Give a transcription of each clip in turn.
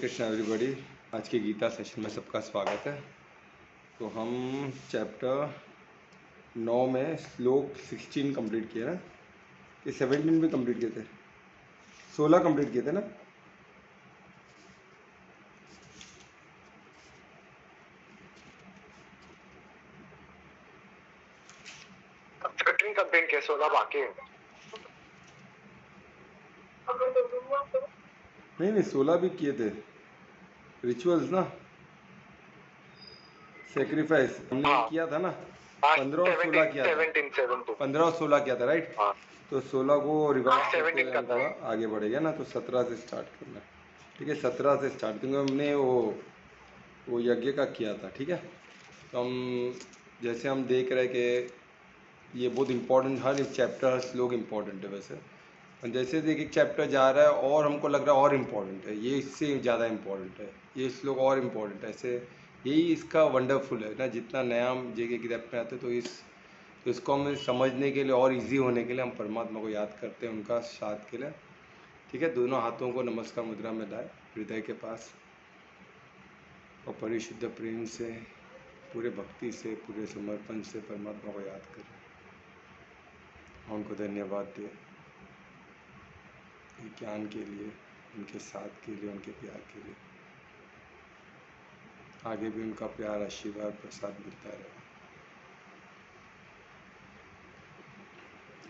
Krishna everybody. आज के Gita session में सबका स्वागत है। तो हम चैप्टर 9 में श्लोक 16 कंप्लीट किए ना, कि 17 भी कंप्लीट किए थे, 16 कंप्लीट किए थे ना। कंप्लीट किए, 16 बाकी है। नहीं 16 भी किए थे। रिचुअल्स ना, सेक्रीफाइस हमने किया था ना। 15 और 16 किया था, 15 और 16 किया था, राइट। तो 16 को रिवाइज करते हुए हम थोड़ा आगे बढ़ेगा ना। तो 17 से स्टार्ट करना है, ठीक है। 17 से स्टार्ट, क्योंकि हमने वो यज्ञ का किया था, ठीक है। तो हम जैसे हम देख रहे हैं कि ये बहुत इम्पोर्टेंट, हर एक चैप्टर हर श्लोक इम्पोर्टेंट है वैसे। और जैसे एक चैप्टर जा रहा है और हमको लग रहा है और इम्पोर्टेंट है, ये इससे ज़्यादा इम्पोर्टेंट है, ये श्लोक और इम्पोर्टेंट है, ऐसे यही इसका वंडरफुल है ना। जितना नया हम जे के किताब में आते हैं तो इसको हमें समझने के लिए और इजी होने के लिए हम परमात्मा को याद करते हैं, उनका साथ के लिए, ठीक है। दोनों हाथों को नमस्कार मुद्रा में लाए हृदय के पास, और परिशुद्ध प्रेम से, पूरे भक्ति से, पूरे समर्पण से परमात्मा को याद करें, उनको धन्यवाद दें ज्ञान के लिए, उनके साथ के लिए, उनके प्यार के लिए। आगे भी उनका प्यार, आशीर्वाद, प्रसाद मिलता रहे।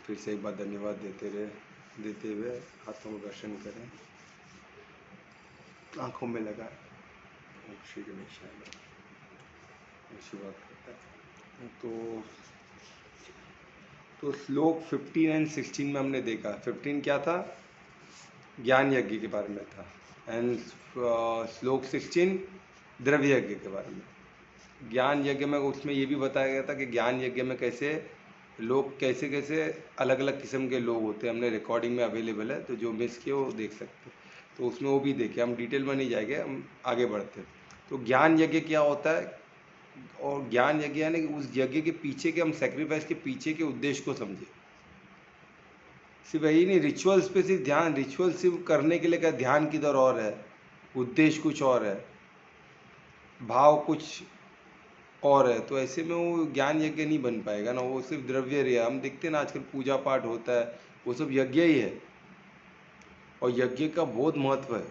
फिर से एक बार धन्यवाद देते हुए हाथों को दर्शन करें, आंखों में लगाए। श्री गणेश आशीर्वाद करता है। तो श्लोक 15 एंड 16 में हमने देखा, 15 क्या था, ज्ञान यज्ञ के बारे में था, एंड श्लोक 16 द्रव्य यज्ञ के बारे में। ज्ञान यज्ञ में उसमें ये भी बताया गया था कि ज्ञान यज्ञ में कैसे लोग, कैसे अलग अलग किस्म के लोग होते हैं। हमने रिकॉर्डिंग में अवेलेबल है, तो जो मिस किए वो देख सकते हैं। तो उसमें वो भी देखे, हम डिटेल में नहीं जाएंगे, हम आगे बढ़ते हैं। तो ज्ञान यज्ञ क्या होता है, और ज्ञान यज्ञ यानी कि उस यज्ञ के पीछे के, हम सेक्रीफाइस के पीछे के उद्देश्य को समझे। सिर्फ यही नहीं, रिचुअल्स पे सिर्फ ध्यान, रिचुअल सिर्फ करने के लिए क्या, ध्यान किधर और है, उद्देश्य कुछ और है, भाव कुछ और है। तो ऐसे में वो ज्ञान यज्ञ नहीं बन पाएगा ना, वो सिर्फ द्रव्य रहा। हम देखते हैं ना आजकल पूजा पाठ होता है, वो सब यज्ञ ही है, और यज्ञ का बहुत महत्व है,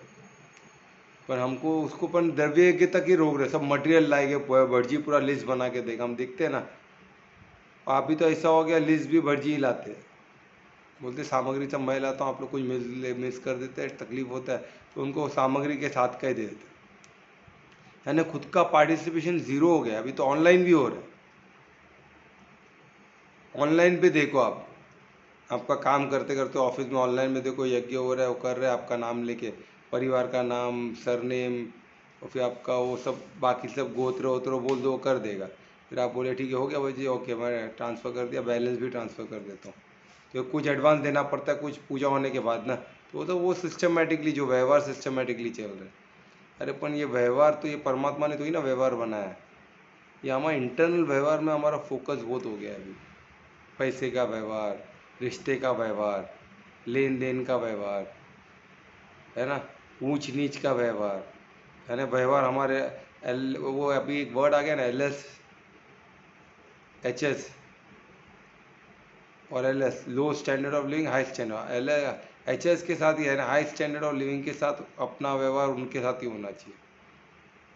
पर हमको उसको पर द्रव्य यज्ञ तक ही रोक रहे। सब मटेरियल लाएंगे, भटजी पूरा लिस्ट बना के देगा, हम देखते हैं ना। आप भी तो ऐसा हो गया, लिस्ट भी भटजी ही लाते हैं, बोलते सामग्री सब मैं लाता हूँ, आप लोग कुछ मिस कर देते हैं, तकलीफ होता है, तो उनको सामग्री के साथ कह देते हैं। यानी खुद का पार्टिसिपेशन जीरो हो गया। अभी तो ऑनलाइन भी हो रहा है, ऑनलाइन पे देखो आप, आपका काम करते करते ऑफिस में ऑनलाइन में देखो यज्ञ हो रहा है, वो कर रहे हैं, आपका नाम लेके, परिवार का नाम, सरनेम, और फिर आपका वो सब बाकी सब गोत्र वोत्र बोल दो, वो कर देगा। फिर आप बोले ठीक है, हो गया भाई जी, ओके मैं ट्रांसफ़र कर दिया, बैलेंस भी ट्रांसफ़र कर देता हूँ। तो कुछ एडवांस देना पड़ता है, कुछ पूजा होने के बाद ना। तो वो सिस्टमेटिकली, जो व्यवहार सिस्टमेटिकली चल रहा है। अरे पण ये व्यवहार तो, ये परमात्मा ने तो ही ना व्यवहार बनाया है। ये हमारा इंटरनल व्यवहार में हमारा फोकस बहुत हो गया है अभी। पैसे का व्यवहार, रिश्ते का व्यवहार, लेन देन का व्यवहार, है ना, ऊंच नीच का व्यवहार, है ना। व्यवहार हमारे वो अभी एक वर्ड आ गया ना, LS HS और LS, low standard of living, high standard. HS के साथ ही है ना, हाई स्टैंडर्ड ऑफ लिविंग के साथ अपना व्यवहार उनके साथ ही होना चाहिए।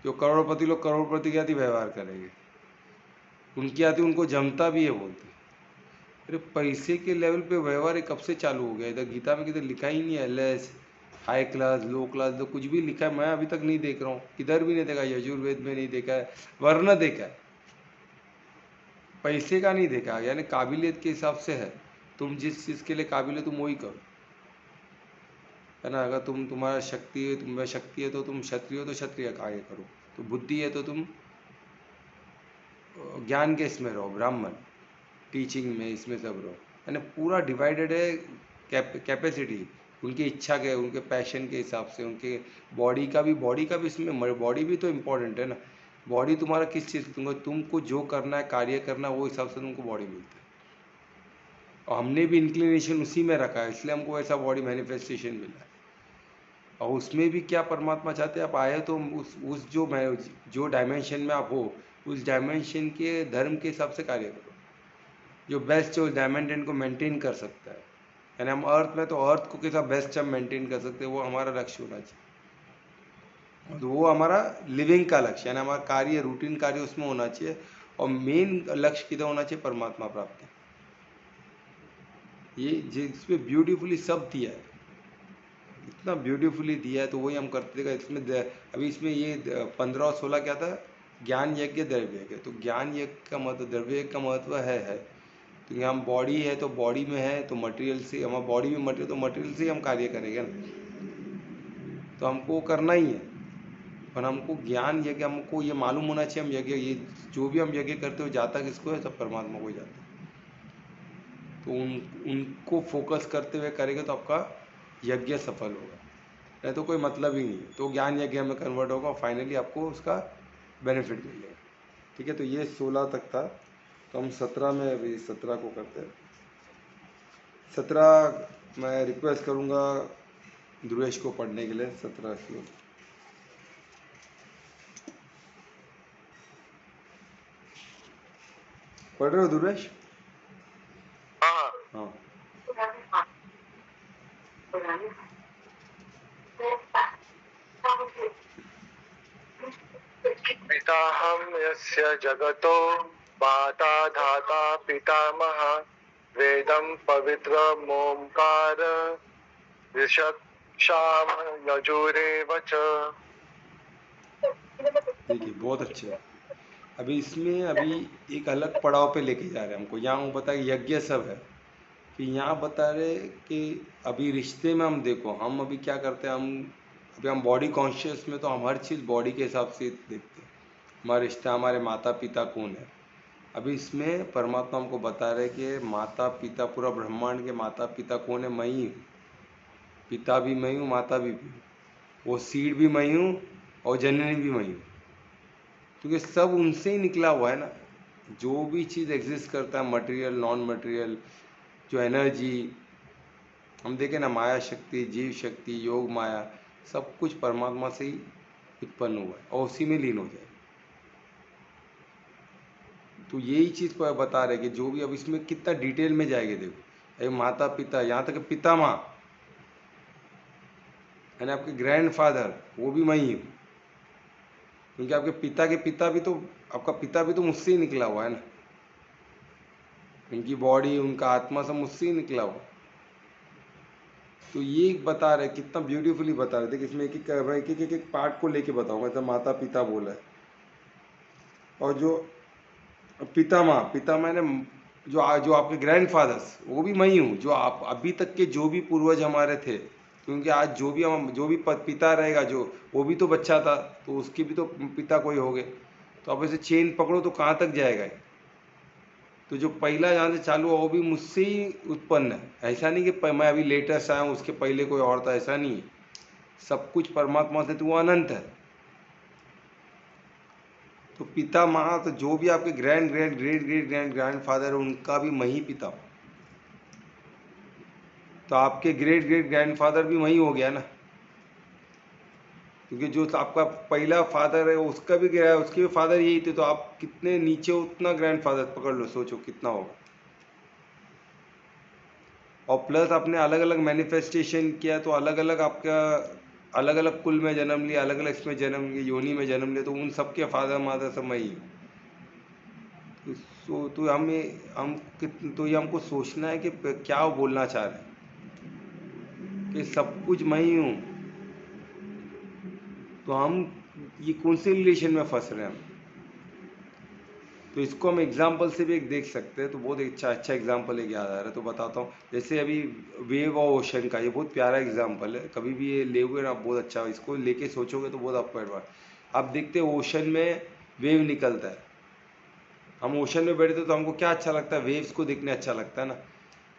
जो करोड़पति लोग करोड़पति के साथ ही व्यवहार करेंगे, उनकी आती उनको जमता भी है, बोलते। अरे पैसे के लेवल पे व्यवहार कब से चालू हो गया? इधर गीता में किधर लिखा ही नहीं है LS, हाई क्लास, लो क्लास, तो कुछ भी लिखा है मैं अभी तक नहीं देख रहा हूँ, किधर भी नहीं देखा, यजुर्वेद में नहीं देखा है, वर्ण देखा है, पैसे का नहीं देखा। यानी काबिलियत के हिसाब से है, तुम जिस चीज़ के लिए काबिल हो तुम वही करो, है ना। अगर तुम्हारा शक्ति है, तुम्हें शक्ति है तो तुम क्षत्रिय हो तो क्षत्रिय कार्य करो, तो बुद्धि है तो तुम ज्ञान के इसमें रहो, ब्राह्मण टीचिंग में, इसमें सब रहो, यानी पूरा डिवाइडेड है। कैपेसिटी उनकी इच्छा के, उनके पैशन के हिसाब से, उनके बॉडी का भी इसमें, बॉडी भी तो इम्पोर्टेंट है ना। बॉडी तुम्हारा किस चीज़, तुमको जो करना है, कार्य करना है, वो हिसाब से तुमको बॉडी मिलता है। और हमने भी इंक्लिनेशन उसी में रखा है, इसलिए हमको ऐसा बॉडी मैनिफेस्टेशन मिला है। और उसमें भी क्या परमात्मा चाहते हैं, आप आए तो उस जो डायमेंशन में आप हो, उस डायमेंशन के धर्म के हिसाब से कार्य करो, जो बेस्ट है उस डायमेंशन को मेंटेन कर सकता है। यानी हम अर्थ में तो अर्थ को कैसा बेस्ट हम मेंटेन कर सकते हैं, वो हमारा लक्ष्य होना चाहिए। तो वो हमारा लिविंग का लक्ष्य, यानी हमारा कार्य, रूटीन कार्य उसमें होना चाहिए। और मेन लक्ष्य किधर होना चाहिए, परमात्मा प्राप्ति। ये जिसमें ब्यूटीफुली सब दिया है, इतना ब्यूटीफुली दिया है, तो वही हम करते थे। इसमें अभी इसमें ये 15 और 16 क्या था, ज्ञान यज्ञ द्रव्य यज्ञ। तो ज्ञान यज्ञ का महत्व, द्रव्य यज्ञ का महत्व है। तो यहाँ हम बॉडी है तो बॉडी में है, तो मटेरियल से, हमारा बॉडी में मटेरियल, तो मटेरियल से ही हम कार्य करेंगे ना, तो हमको करना ही है। पर हमको ज्ञान यज्ञ, हमको ये मालूम होना चाहिए हम यज्ञ, ये जो भी हम यज्ञ करते हो जाता किसको है, सब परमात्मा को ही जाता है। तो उनको फोकस करते हुए करेंगे तो आपका यज्ञ सफल होगा, नहीं तो कोई मतलब ही नहीं। तो ज्ञान यज्ञ में कन्वर्ट होगा और फाइनली आपको उसका बेनिफिट मिलेगा। ठीक है, तो ये 16 तक था, तो हम 17 में, अभी 17 को करते हैं। 17 मैं रिक्वेस्ट करूँगा ध्रुवेश को पढ़ने के लिए, 17 श्लोक। पढ़ रहे हो ध्रुवेश? हाँ। पिताहं यस्य जगतो माता धाता पितामह वेदं पवित्रमोंकार ऋषक्षाम यजुरेव च। देखिए बहुत अच्छे। अभी इसमें अभी एक अलग पड़ाव पे लेके जा रहे हैं हमको। यहाँ वो बता यज्ञ सब है, कि यहाँ बता रहे कि अभी रिश्ते में हम देखो, हम अभी क्या करते हैं, अभी हम बॉडी कॉन्शियस में, तो हम हर चीज़ बॉडी के हिसाब से देखते हैं। हमारा रिश्ता, हमारे माता पिता कौन है। अभी इसमें परमात्मा हमको बता रहे कि माता पिता, पूरा ब्रह्मांड के माता पिता कौन है, मैं ही हूँ। पिता भी मैं हूँ, माता भी मैं हूँ, वो सीड भी मैं हूँ और जननी भी मैं हूँ, क्योंकि सब उनसे ही निकला हुआ है ना। जो भी चीज़ एग्जिस्ट करता है, मटेरियल नॉन मटेरियल, जो एनर्जी हम देखें ना, माया शक्ति, जीव शक्ति, योग माया, सब कुछ परमात्मा से ही उत्पन्न हुआ है और उसी में लीन हो जाए। तो यही चीज़ को बता रहे कि जो भी, अब इसमें कितना डिटेल में जाएंगे देखो, माता पिता, यहाँ तक पिता माँ यानी आपके ग्रैंडफादर, वो भी मैं ही हूँ, क्योंकि आपके पिता के पिता भी तो, आपका पिता भी तो मुझसे ही निकला हुआ है ना। उनकी बॉडी, उनका आत्मा सब मुझसे ही निकला हुआ। तो ये बता रहे, कितना ब्यूटीफुली बता रहे थे। इसमें एक पार्ट को लेके बताऊंगा। जब माता पिता बोला है, और जो पिता माँ ने, जो आपके ग्रैंडफादर्स, वो भी मैं ही हूँ। जो आप अभी तक के जो भी पूर्वज हमारे थे, क्योंकि आज जो भी पिता रहेगा, जो वो भी तो बच्चा था, तो उसके भी तो पिता कोई हो गए। तो आप ऐसे चेन पकड़ो तो कहाँ तक जाएगा। तो जो पहला जहाँ से चालू हुआ वो भी मुझसे ही उत्पन्न है। ऐसा नहीं कि मैं अभी लेटेस्ट आया हूँ, उसके पहले कोई और था, ऐसा नहीं है। सब कुछ परमात्मा से, तो वो अनंत है। तो पिता माँ, तो जो भी आपके ग्रैंडफादर है, उनका भी मैं ही पिता हूँ। तो आपके ग्रेट ग्रैंडफादर भी वही हो गया ना, क्योंकि जो आपका पहला फादर है उसका भी गया, उसके भी फादर यही थे। तो आप कितने नीचे, उतना ग्रैंडफादर पकड़ लो, सोचो कितना होगा। और प्लस आपने अलग अलग मैनिफेस्टेशन किया, तो अलग अलग आपका, अलग अलग कुल में जन्म लिया, अलग अलग इसमें जन्म लिया, योनि में जन्म लिया, तो उन सबके फादर मादर सब मैं ही हूँ। तो तो ये हमको सोचना है कि क्या वो बोलना चाह रहे हैं, कि सब कुछ मैं ही हूँ। तो हम ये कौन से रिलेशन में फंस रहे हैं हम। तो इसको हम एग्जाम्पल से भी एक देख सकते हैं। तो बहुत अच्छा एग्जाम्पल एक याद आ रहा है, तो बताता हूँ। जैसे अभी वेव और ओशन का, ये बहुत प्यारा एग्जाम्पल है। कभी भी ये लेओगे ना, बहुत अच्छा, इसको लेके सोचोगे तो बहुत आपको एडवांस। आप देखते हो ओशन में वेव निकलता है, हम ओशन में बैठते तो हमको क्या अच्छा लगता है, वेव्स को देखने अच्छा लगता है ना,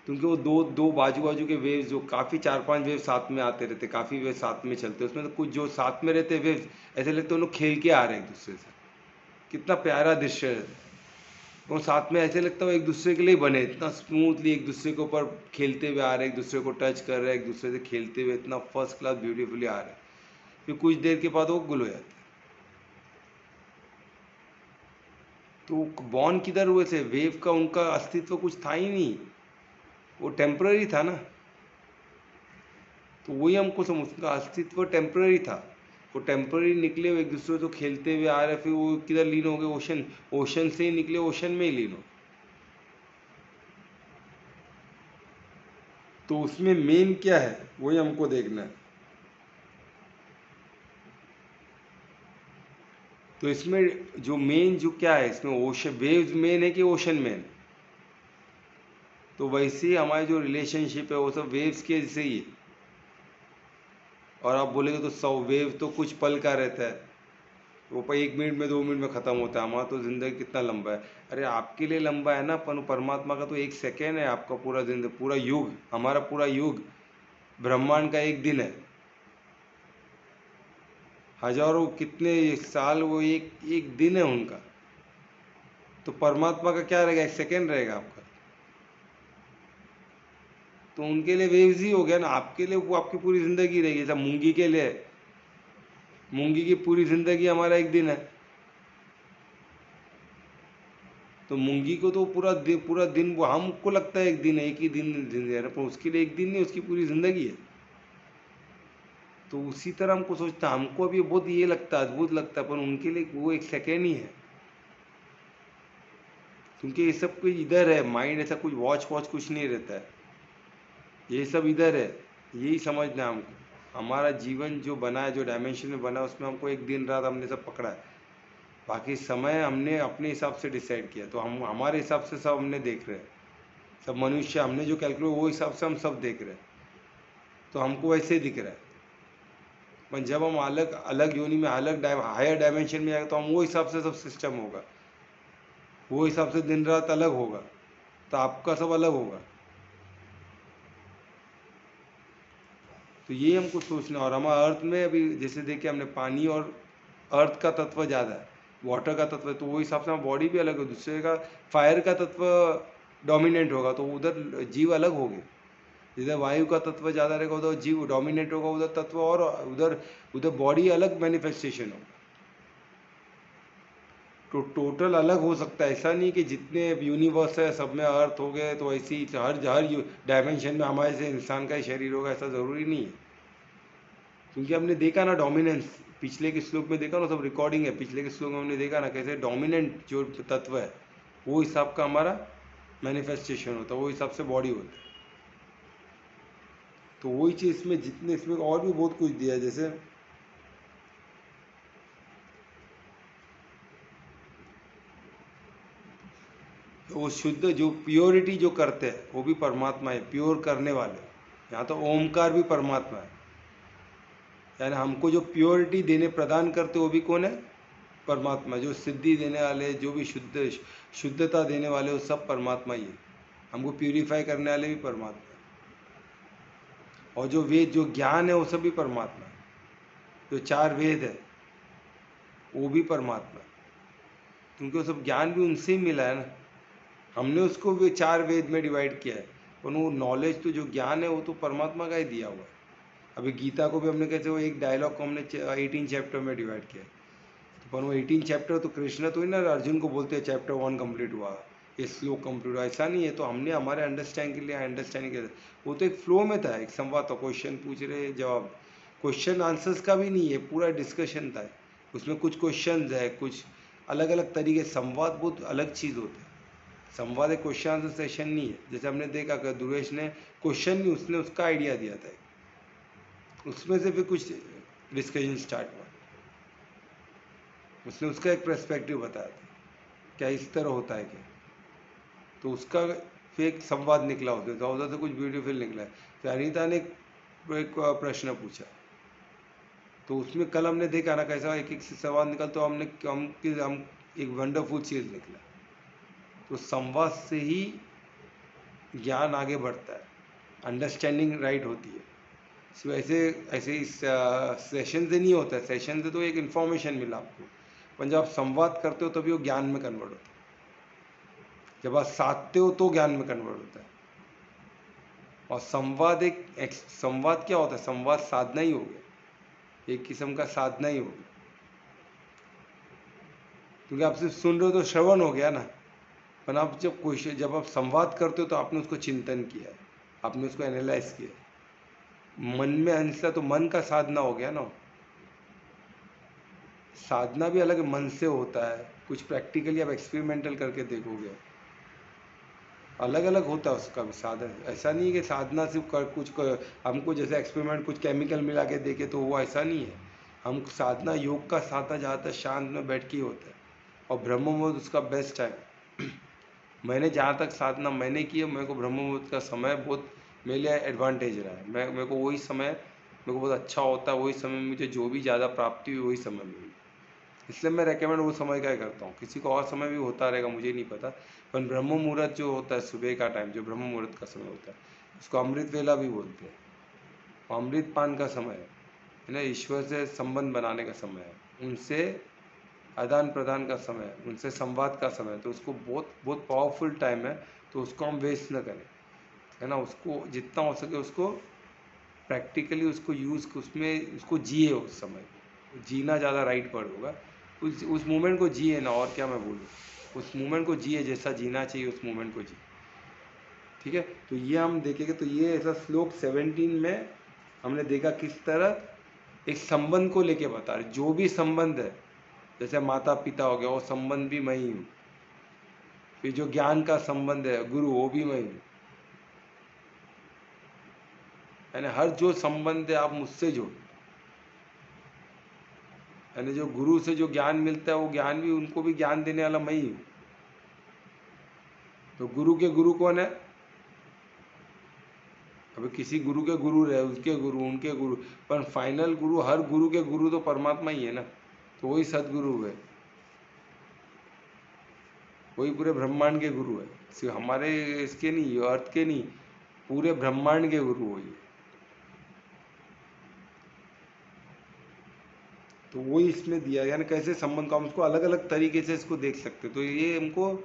क्योंकि वो दो बाजू के वेव्स, जो काफ़ी 4-5 वेव साथ में आते रहते, काफ़ी वेव साथ में चलते, उसमें तो कुछ जो साथ में रहते वेव्स, ऐसे लगते हैं उन्होंने खेल के आ रहे हैं एक दूसरे से। कितना प्यारा दृश्य है। वो साथ में ऐसे लगता है एक दूसरे के लिए बने, इतना स्मूथली एक दूसरे के ऊपर खेलते हुए आ रहे, एक दूसरे को टच कर रहे हैं, एक दूसरे से खेलते हुए इतना फर्स्ट क्लास ब्यूटीफुली आ रहे हैं। फिर कुछ देर के बाद वो गुल हो जाते हैं। तो बॉर्न किधर हुए थे? वेव का उनका अस्तित्व कुछ था ही नहीं, वो टेम्पररी था ना। तो वही हमको समझ, उसका अस्तित्व टेम्पररी था, वो टेम्पररी निकले, वो एक दूसरे को खेलते हुए आ रहे, फिर वो किधर लीन हो गए? ओशन, ओशन से ही निकले, ओशन में ही लीन हो। तो उसमें मेन क्या है वही हमको देखना है। तो इसमें जो मेन जो क्या है, इसमें ओशन वेव्स मेन है कि ओशन मेन? तो वैसे ही हमारे जो रिलेशनशिप है वो सब वेव्स के जैसे ही है। और आप बोलेंगे तो 100 वेव तो कुछ पल का रहता है, वो पर 1 मिनट में 2 मिनट में ख़त्म होता है। हमारा तो ज़िंदगी कितना लंबा है। अरे आपके लिए लंबा है ना, पर परमात्मा का तो 1 सेकेंड है, आपका पूरा जिंदगी, पूरा युग, हमारा पूरा युग, ब्रह्मांड का 1 दिन है। हजारों कितने साल, वो एक एक दिन है उनका। तो परमात्मा का क्या रहेगा? 1 सेकेंड रहेगा आपका। तो उनके लिए वेव्स ही हो गया ना, आपके लिए वो आपकी पूरी ज़िंदगी रहेगी। जैसा मूंगी के लिए, मूंगी की पूरी ज़िंदगी हमारा 1 दिन है। तो मूंगी को तो पूरा दिन, वो हमको लगता है 1 दिन है, एक ही दिन जिंदगी है, पर उसके लिए 1 दिन नहीं, उसकी पूरी ज़िंदगी है। तो उसी तरह हमको सोचता है, हमको अभी बहुत ये लगता है, अद्भुत लगता है, पर उनके लिए वो 1 सेकेंड ही है। क्योंकि ये सब कुछ इधर है, माइंड ऐसा कुछ वॉच कुछ नहीं रहता है, ये सब इधर है। यही समझना है हमको। हमारा जीवन जो बना है, जो डायमेंशन में बना है, उसमें हमको एक दिन रात हमने सब पकड़ा है। बाकी समय हमने अपने हिसाब से डिसाइड किया। तो हम हमारे हिसाब से सब हमने देख रहे हैं, सब मनुष्य हमने जो कैलकुलेट, वो हिसाब से हम सब देख रहे हैं। तो हमको वैसे ही दिख रहा है। पर जब हम अलग अलग योनि में, अलग हायर डायमेंशन में आएगा, तो हम वो हिसाब से सब सिस्टम होगा, वो हिसाब से दिन रात अलग होगा, तो आपका सब अलग होगा। तो ये हमको सोचना। और हमारा अर्थ में अभी जैसे देखे हमने, पानी और अर्थ का तत्व ज़्यादा है, वाटर का तत्व, तो वो हिसाब से हमारा बॉडी भी अलग है। दूसरे का फायर का तत्व डोमिनेंट होगा, तो उधर जीव अलग होंगे। जिधर वायु का तत्व ज़्यादा रहेगा उधर जीव डोमिनेट होगा, उधर तत्व, और उधर उधर बॉडी अलग मैनिफेस्टेशन होगा। तो टोटल अलग हो सकता है, ऐसा नहीं कि जितने यूनिवर्स है सब में अर्थ हो गए तो ऐसी ही हर डायमेंशन में हमारे से इंसान का ही शरीर होगा, ऐसा ज़रूरी नहीं है। क्योंकि हमने देखा ना डोमिनेंस, पिछले के श्लोक में देखा ना, सब रिकॉर्डिंग है, पिछले के श्लोक में हमने देखा ना कैसे डोमिनेंट जो तत्व है वो हिसाब का हमारा मैनिफेस्टेशन होता है, वो हिसाब से बॉडी होता है। तो वही चीज़ इसमें, जितने इसमें और भी बहुत कुछ दिया है। जैसे वो शुद्ध जो प्योरिटी जो करते हैं वो भी परमात्मा है, प्योर करने वाले। यहाँ तो ओमकार भी परमात्मा है, यानी हमको जो प्योरिटी देने प्रदान करते वो भी कौन है? परमात्मा। जो सिद्धि देने वाले, जो भी शुद्धता देने वाले, वो सब परमात्मा ही है। हमको प्यूरिफाई करने वाले भी परमात्मा है। और जो वेद, जो ज्ञान है, वो सब भी परमात्मा है। जो 4 वेद है वो भी परमात्मा है, क्योंकि वो सब ज्ञान भी उनसे ही मिला है ना। हमने उसको भी 4 वेद में डिवाइड किया है, पर वो नॉलेज तो, जो ज्ञान है, वो तो परमात्मा का ही दिया हुआ है। अभी गीता को भी हमने कैसे, वो एक डायलॉग को हमने 18 चैप्टर में डिवाइड किया है। तो पर वो 18 चैप्टर तो कृष्ण तो ही ना अर्जुन को बोलते हैं चैप्टर 1 कंप्लीट हुआ, ये श्लोक कंप्लीट हुआ, ऐसा नहीं है। तो हमने हमारे अंडरस्टैंड के लिए अंडरस्टैंडिंग किया, वो तो एक फ्लो में था, एक संवाद था, क्वेश्चन पूछ रहे जवाब, क्वेश्चन आंसर्स का भी नहीं है, पूरा डिस्कशन था। उसमें कुछ क्वेश्चन है, कुछ अलग अलग तरीके, संवाद बहुत अलग चीज़ होता है। संवाद एक क्वेश्चन आंसर सेशन नहीं है। जैसे हमने देखा कि दुर्वेश ने क्वेश्चन नहीं, उसने उसका आइडिया दिया था, उसमें से फिर कुछ डिस्कशन स्टार्ट हुआ, उसने उसका एक पर्सपेक्टिव बताया था, क्या इस तरह होता है क्या, तो उसका फिर एक संवाद निकला होता था, उधर से कुछ ब्यूटीफुल निकला है। फिर अनीता ने एक प्रश्न पूछा, तो उसमें कल हमने देखा ना कैसा एक एक सवाल निकल, तो हम एक वंडरफुल चीज़ निकला। तो संवाद से ही ज्ञान आगे बढ़ता है, अंडरस्टैंडिंग राइट होती है। ऐसे ऐसे इस सेशन से नहीं होता है, सेशन से तो एक इन्फॉर्मेशन मिला आपको, पर जब आप संवाद करते हो तभी वो ज्ञान में कन्वर्ट होता है। जब आप साधते हो तो ज्ञान में कन्वर्ट होता है। और संवाद एक संवाद क्या होता है? संवाद साधना ही हो गया, एक किस्म का साधना ही हो गया, क्योंकि आप सिर्फ सुन रहे हो तो श्रवण हो गया ना। पर आप जब आप संवाद करते हो तो आपने उसको चिंतन किया है, आपने उसको एनालाइज किया है, मन में अंसला, तो मन का साधना हो गया ना। साधना भी अलग मन से होता है, कुछ प्रैक्टिकली आप एक्सपेरिमेंटल करके देखोगे, अलग अलग होता है उसका भी साधन। ऐसा नहीं है कि साधना सिर्फ हमको जैसे एक्सपेरिमेंट कुछ केमिकल मिला के देखे तो वो ऐसा नहीं है। हम साधना, योग का साधना ज़्यादातर शांत में बैठ के ही होता है, और ब्रह्म मुहूर्त उसका बेस्ट टाइम। मैंने जहाँ तक साधना मैंने की है, मेरे को ब्रह्म मुहूर्त का समय बहुत मेरे लिए एडवांटेज रहा है। मेरे को वही समय मेरे को बहुत अच्छा होता है, वही समय मुझे जो भी ज़्यादा प्राप्ति हुई वही समय मिली, इसलिए मैं रेकमेंड वो समय का ही करता हूँ। किसी को और समय भी होता रहेगा, मुझे नहीं पता, पर ब्रह्म मुहूर्त जो होता है सुबह का टाइम, जो ब्रह्म मुहूर्त का समय होता है, उसको अमृत वेला भी बोलते हैं। अमृत पान का समय है ना, ईश्वर से संबंध बनाने का समय है, उनसे आदान प्रदान का समय है, उनसे संवाद का समय है। तो उसको बहुत बहुत पावरफुल टाइम है, तो उसको हम वेस्ट न करें, है ना। उसको जितना हो सके उसको प्रैक्टिकली उसको यूज़, उसमें उसको जिए, उस समय जीना ज़्यादा राइट वर्ड होगा। उस मोमेंट को जिए ना, और क्या मैं बोलूँ, उस मोमेंट को जिए जैसा जीना चाहिए, उस मोमेंट को जिए। ठीक है, तो ये हम देखेंगे। तो ये ऐसा श्लोक 17 में हमने देखा किस तरह एक संबंध को लेके बता रहे, जो भी संबंध है, जैसे माता पिता हो गया, वो संबंध भी मैं ही हूँ। फिर जो ज्ञान का संबंध है, गुरु, वो भी मैं ही हूँ, यानी हर जो संबंध है आप मुझसे जोड़, यानी जो गुरु से जो ज्ञान मिलता है वो ज्ञान भी, उनको भी ज्ञान देने वाला मैं ही हूँ। तो गुरु के गुरु कौन है? अभी किसी गुरु के गुरु रहे, उसके गुरु, उनके गुरु, पर फाइनल गुरु, हर गुरु के गुरु तो परमात्मा ही है ना। तो वही सदगुरु है, वही पूरे ब्रह्मांड के गुरु है, सिर्फ हमारे इसके नहीं, अर्थ के नहीं, पूरे ब्रह्मांड के गुरु वही है। तो वही इसमें दिया, यानी कैसे संबंध को हम उसको अलग अलग तरीके से इसको देख सकते। तो ये हमको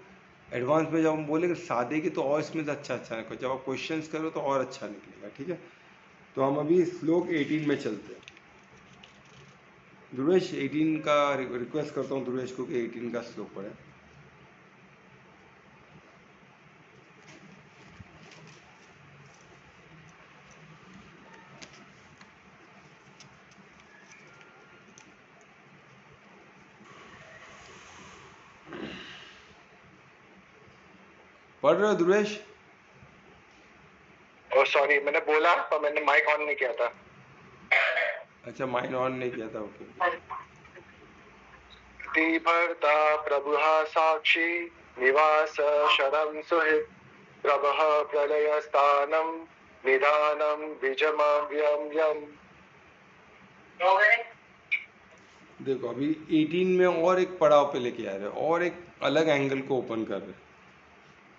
एडवांस में जब हम बोलेंगे सादे की, तो और इसमें अच्छा अच्छा है, जब आप क्वेश्चंस करो तो और अच्छा निकलेगा। ठीक है, तो हम अभी श्लोक 18 में चलते हैं। ध्रुवेश 18 का रिक्वेस्ट करता हूँ ध्रुवेश को कि 18 का श्लोक पढ़े। पढ़ रहे हो ध्रुवेश? ओ सॉरी, मैंने बोला पर मैंने माइक ऑन नहीं किया था। अच्छा, माइक ऑन नहीं किया था, ओके। भर्ता प्रभुः साक्षी निवास शरम सुहित प्रभः प्रलय स्थानम निधानम बीजमव्यम यम। देखो अभी 18 में और एक पड़ाव पे लेके आ रहे हैं, और एक अलग एंगल को ओपन कर रहे हैं।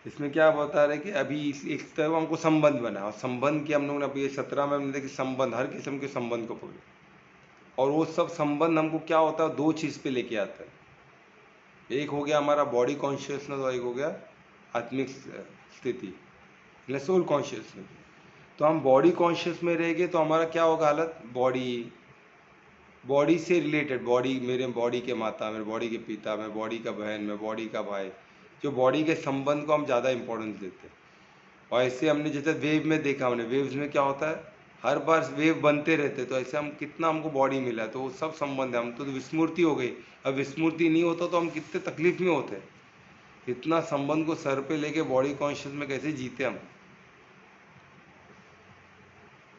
इसमें क्या बता रहे कि अभी एक तरह हमको संबंध बना, और संबंध की हम लोग ने अभी 17 में हमने देखी, संबंध हर किस्म के संबंध को पढ़े, और वो सब संबंध हमको क्या होता है, दो चीज़ पे लेके आता है। एक हो गया हमारा बॉडी कॉन्शियसनेस, और एक हो गया आत्मिक स्थिति, मतलब सोल कॉन्शियसनेस। तो हम बॉडी कॉन्शियस में रहेंगे तो हमारा क्या होगा हालत, बॉडी से रिलेटेड, बॉडी, मेरे बॉडी के माता, मेरे बॉडी के पिता, मैं बॉडी का बहन, मैं बॉडी का भाई, जो बॉडी के संबंध को हम ज़्यादा इंपॉर्टेंस देते हैं। और ऐसे हमने जैसे वेव में देखा, हमने वेव्स में क्या होता है, हर बार वेव बनते रहते, तो ऐसे हम कितना हमको बॉडी मिला है, तो वो सब संबंध है। हम तो विस्मृति हो गई, अब विस्मृति नहीं होता तो हम कितने तकलीफ में होते। इतना संबंध को सर पे लेके बॉडी कॉन्शियस में कैसे जीते, हम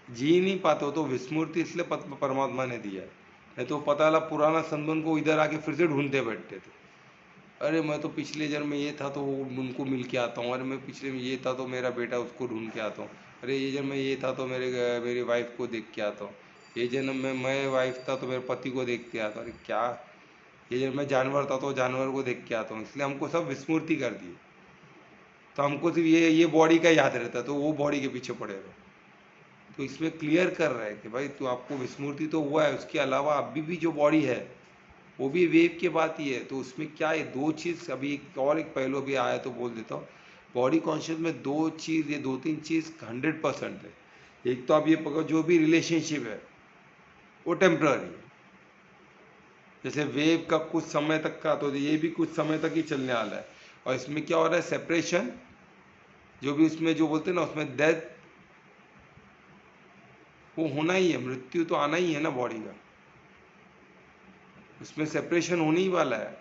जी नहीं पाते हो। तो विस्मृति इसलिए परमात्मा ने दिया है, नहीं तो पता लगा पुराना संबंध को इधर आके फिर से ढूंढते बैठते थे। अरे मैं तो पिछले जन्म में ये था तो उनको मिल के आता हूँ, अरे मैं पिछले में ये था तो मेरा बेटा, उसको ढूंढ के आता हूँ, अरे ये जन्म में ये था तो मेरी वाइफ को देख के आता हूँ, ये जन्म में मैं वाइफ था तो मेरे पति को देख के आता हूँ, अरे क्या, ये जन्म में जानवर था तो जानवर को देख के आता हूँ। इसलिए हमको सब विस्मृति कर दी, तो हमको सिर्फ ये बॉडी का याद रहता है, तो वो बॉडी के पीछे पड़े रहो। तो इसमें क्लियर कर रहा है कि भाई तो आपको विस्मृति तो हुआ है, उसके अलावा अभी भी जो बॉडी है वो भी वेव की बात ही है। तो उसमें क्या है, दो चीज़, अभी एक और एक पहलू भी आया तो बोल देता हूँ बॉडी कॉन्शियस में दो चीज़, ये दो तीन चीज़ 100% है। एक तो आप ये पकड़ो, जो भी रिलेशनशिप है वो टेम्प्ररी है। जैसे वेव का कुछ समय तक का, तो ये भी कुछ समय तक ही चलने वाला है। और इसमें क्या हो रहा है, सेपरेशन, जो भी उसमें जो बोलते हैं ना, उसमें डेथ वो होना ही है, मृत्यु तो आना ही है ना बॉडी का, उसमें सेपरेशन होने ही वाला है,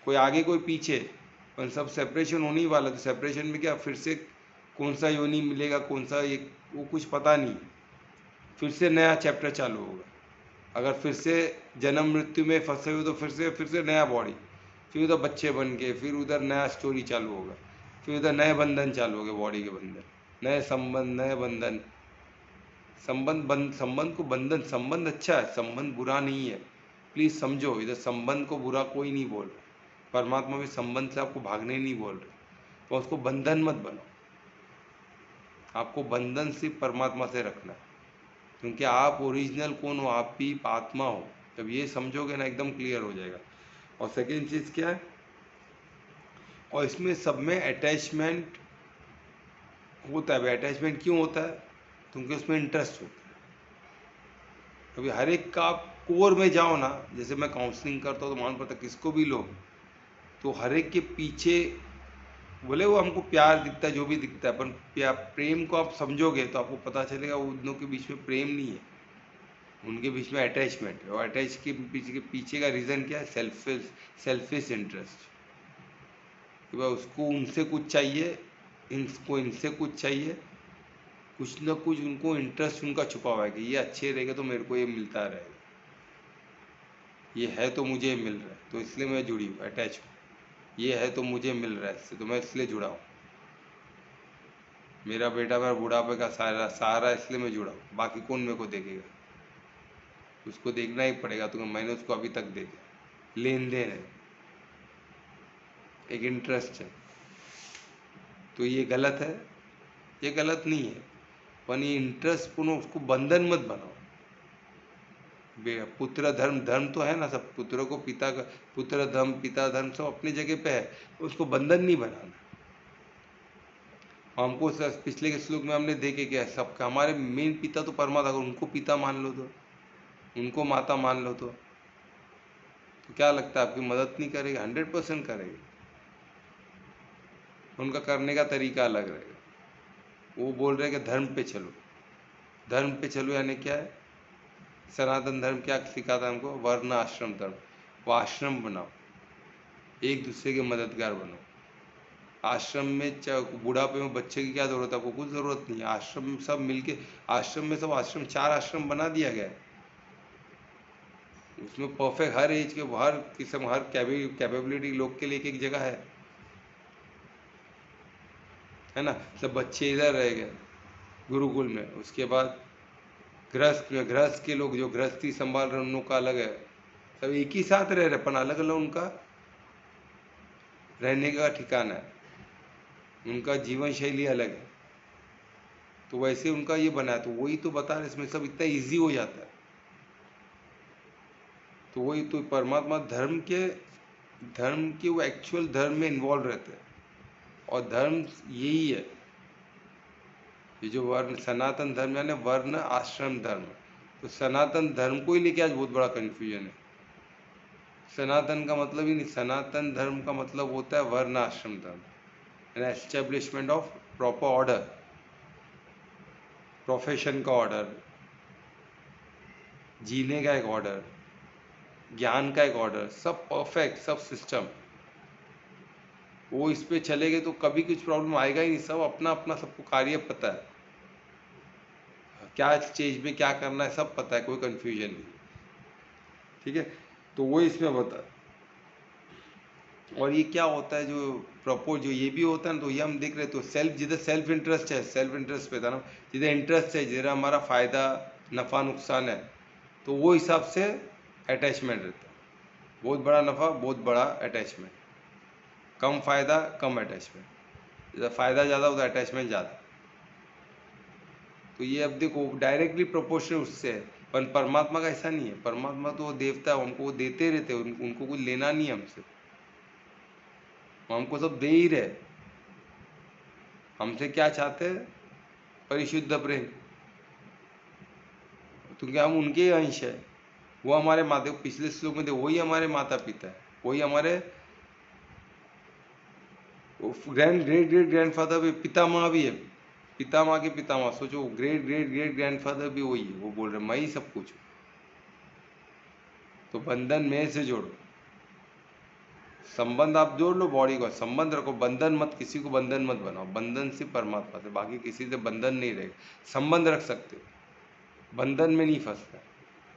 कोई आगे कोई पीछे, पर सब सेपरेशन होने ही वाला है। तो सेपरेशन में क्या, फिर से कौन सा योनि मिलेगा, कौन सा एक, वो कुछ पता नहीं, फिर से नया चैप्टर चालू होगा। अगर फिर से जन्म मृत्यु में फंसे हुए तो फिर से नया बॉडी, फिर उधर बच्चे बन के, फिर उधर नया स्टोरी चालू होगा, फिर उधर नए बंधन चालू हो गए, बॉडी के बंधन, नए संबंध, नए बंधन, संबंध को बंधन, संबंध अच्छा है, संबंध बुरा नहीं है, प्लीज समझो, इधर संबंध को बुरा कोई नहीं बोल रहा, परमात्मा भी संबंध से आपको भागने नहीं बोल रहे, तो उसको बंधन मत बनो, आपको बंधन सिर्फ परमात्मा से रखना है, क्योंकि आप ओरिजिनल कौन हो, आप भी आत्मा हो। जब ये समझोगे ना, एकदम क्लियर हो जाएगा। और सेकेंड चीज़ क्या है, और इसमें सब में अटैचमेंट होता है। अटैचमेंट क्यों होता है, क्योंकि उसमें इंटरेस्ट होता है। अभी हर एक का आप कोर में जाओ ना, जैसे मैं काउंसलिंग करता हूँ तो मालूम पड़ता किसको भी लो, तो हर एक के पीछे, बोले वो हमको प्यार दिखता है, जो भी दिखता है, पर प्रेम को आप समझोगे तो आपको पता चलेगा उन दोनों के बीच में प्रेम नहीं है, उनके बीच में अटैचमेंट है। और अटैच के पीछे का रीज़न क्या है, सेल्फिश इंटरेस्ट, कि भाई उसको उनसे कुछ चाहिए, इनको इनसे कुछ चाहिए, कुछ ना कुछ उनको इंटरेस्ट उनका छुपा हुआ है कि ये अच्छे रहेगा तो मेरे को ये मिलता रहेगा, ये है तो मुझे मिल रहा है तो इसलिए मैं जुड़ी हूँ, अटैच हूँ, ये है तो मुझे मिल रहा है इससे तो मैं इसलिए जुड़ा हूँ, मेरा बेटा मेरा बुढ़ापे का सहारा इसलिए मैं जुड़ा हूँ, बाकी कौन मेरे को देखेगा, उसको देखना ही पड़ेगा, तो मैंने उसको अभी तक देखा, लेन देन है, एक इंटरेस्ट है। तो ये गलत है, ये गलत नहीं है, पर ये इंटरेस्ट पुनः उसको बंधन मत बनाओ। पुत्र धर्म, धर्म तो है ना, सब पुत्रों को पिता का, पुत्र धर्म पिता धर्म सब अपनी जगह पे है, उसको बंधन नहीं बनाना। हमको पिछले के श्लोक में हमने देखे क्या, सबका हमारे मेन पिता तो परमात्मा, अगर उनको पिता मान लो तो, उनको माता मान लो तो क्या लगता है आपकी मदद नहीं करेगी, 100% करेगी, उनका करने का तरीका अलग रहेगा। वो बोल रहे हैं कि धर्म पे चलो, धर्म पे चलो यानी क्या है, सनातन धर्म क्या सिखाता है हमको, वर्ण आश्रम धर्म, वो आश्रम बनाओ, एक दूसरे के मददगार बनो। आश्रम में बुढ़ापे में बच्चे की क्या जरूरत है, आपको कुछ जरूरत नहीं है, आश्रम में सब मिलके, आश्रम में सब आश्रम 4 आश्रम बना दिया गया है, उसमें परफेक्ट हर एज के, हर किस्म, हर कैपेबिलिटी लोग के लिए एक जगह है ना। सब बच्चे इधर रह गए गुरुकुल में, उसके बाद गृहस्थ के लोग जो गृहस्थी संभाल रहे उन लोग का अलग है, सब एक ही साथ रह रहे, पर अलग अलग उनका रहने का ठिकाना है, उनका जीवन शैली अलग है, तो वैसे उनका ये बना है। तो वही तो बता रहे, इसमें सब इतना इजी हो जाता है। तो वही तो परमात्मा धर्म के वो एक्चुअल धर्म में इन्वॉल्व रहते हैं, और धर्म यही है, ये जो वर्ण सनातन धर्म यानी वर्ण आश्रम धर्म, तो सनातन धर्म को ही लेके आज बहुत बड़ा कन्फ्यूजन है। सनातन का मतलब ही नहीं, सनातन धर्म का मतलब होता है वर्ण आश्रम धर्म, an establishment of proper order, profession का ऑर्डर, जीने का एक ऑर्डर, ज्ञान का एक ऑर्डर, सब परफेक्ट, सब सिस्टम, वो इस पे चलेंगे तो कभी कुछ प्रॉब्लम आएगा ही नहीं, सब अपना अपना सबको कार्य पता है, क्या स्टेज में क्या करना है सब पता है, कोई कंफ्यूजन नहीं, ठीक है। तो वो इसमें बता, और ये क्या होता है जो प्रपोज, जो ये भी होता है ना, तो ये हम देख रहे, तो सेल्फ, जिधर सेल्फ इंटरेस्ट है, सेल्फ इंटरेस्ट पे था ना, जिधर इंटरेस्ट है, जिधर हमारा फायदा नफा नुकसान है, तो वो हिसाब से अटैचमेंट रहता है, बहुत बड़ा नफा बहुत बड़ा अटैचमेंट, कम फायदा कम अटैचमेंट, जिधर फायदा ज़्यादा उधर अटैचमेंट ज़्यादा। तो ये अब देखो डायरेक्टली प्रोपोर्शनल उससे है, पर परमात्मा का ऐसा नहीं है, परमात्मा तो देवता है, हमको देते रहते, उनको कुछ लेना नहीं है हमसे, हमको सब दे ही रहे, हमसे क्या चाहते हैं? परिशुद्ध प्रेम, क्योंकि हम उनके अंश है। वो हमारे माता, पिछले श्लोक में थे, वही हमारे माता पिता है, वही हमारे ग्रैंड ग्रेट ग्रेट ग्रैंडफादर भी, पितामह भी है, पितामह के पितामह। सोचो, ग्रेट ग्रेट ग्रेट ग्रैंडफादर भी वही है। वो बोल रहे मैं ही सब कुछ हूँ। तो बंधन में से जोड़ो, संबंध आप जोड़ लो, बॉडी को संबंध रखो, बंधन मत, किसी को बंधन मत बनाओ। बंधन सिर्फ परमात्मा से, बाकी किसी से बंधन नहीं रहेगा। संबंध रख सकते हो, बंधन में नहीं फंसना।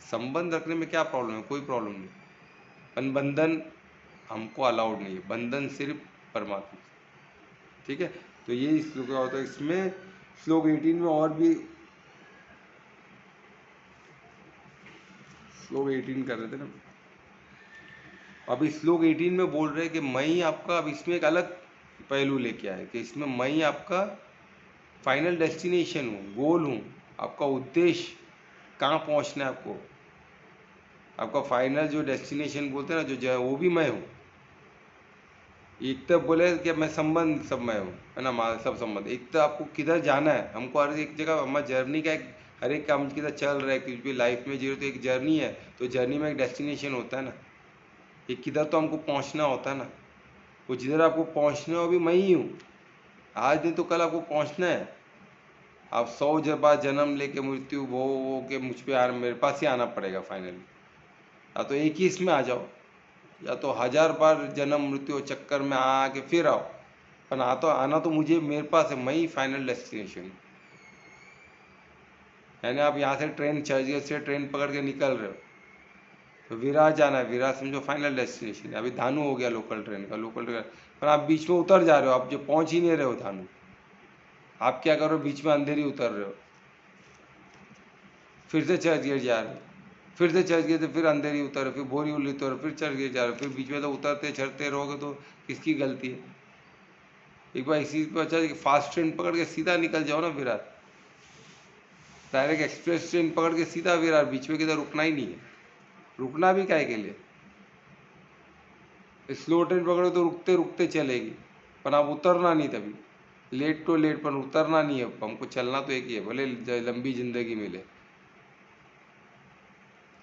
संबंध रखने में क्या प्रॉब्लम है? कोई प्रॉब्लम नहीं। पर बंधन हमको अलाउड नहीं है, बंधन सिर्फ परमात्मा से। ठीक है, तो ये श्लोक होता है। इसमें श्लोक 18 में और भी, श्लोक 18 कर रहे थे ना, अब श्लोक 18 में बोल रहे हैं कि मैं ही आपका, अब इसमें एक अलग पहलू लेके आए कि इसमें मैं ही आपका फाइनल डेस्टिनेशन हूँ, गोल हूँ, आपका उद्देश्य, कहाँ पहुँचना है आपको, आपका फाइनल जो डेस्टिनेशन बोलते हैं ना, जो वो भी मैं हूँ। एक तो बोले कि मैं संबंध सब मैं हूँ, है ना, सब संबंध। एक तो आपको किधर जाना है, हमको हर एक जगह, हमारा जर्नी का एक, हर एक काम किधर चल रहा है, कुछ भी लाइफ में जीरो, तो एक जर्नी है, तो जर्नी में एक डेस्टिनेशन होता है ना, एक किधर तो हमको पहुँचना होता है ना। वो जिधर आपको पहुँचना हो भी मैं ही हूँ, आज नहीं तो कल आपको पहुँचना है। आप 100 बार जन्म लेके मृत्यु वो के मुझ पे मेरे पास ही आना पड़ेगा फाइनली। या तो एक ही इसमें आ जाओ, या तो 1000 बार जन्म मृत्यु चक्कर में आके फिर आओ, पर तो आना तो मुझे, मेरे पास है, मैं ही फाइनल डेस्टिनेशन। यानी आप यहाँ से ट्रेन, चर्चगेट से ट्रेन पकड़ के निकल रहे हो, तो विराट जाना है, विराट समझो फाइनल डेस्टिनेशन है। अभी धानु हो गया लोकल ट्रेन का, लोकल ट्रेन, पर आप बीच में उतर जा रहे हो, आप जो पहुँच ही नहीं रहे हो धानु। आप क्या करो, बीच में अंधेरी उतर रहे हो, फिर से चर्चगेट जा रहे हो, फिर से चर्चगेट से फिर अंधेरी उतर, फिर बोरीवली उतर, फिर चर्चगेट जा रहे हो, फिर बीच में तो उतरते चढ़ते रहोगे तो किसकी गलती है? एक बार इसी पर अच्छा फास्ट ट्रेन पकड़ के सीधा निकल जाओ ना विरार, डायरेक्ट एक्सप्रेस ट्रेन पकड़ के सीधा विरार, बीच में किधर रुकना ही नहीं है। रुकना भी काहे के लिए? स्लो ट्रेन पकड़ो तो रुकते रुकते चलेगी, पर आप उतरना नहीं तभी, लेट तो लेट, पर उतरना नहीं है। हमको चलना तो एक ही है, भले लंबी जिंदगी मिले,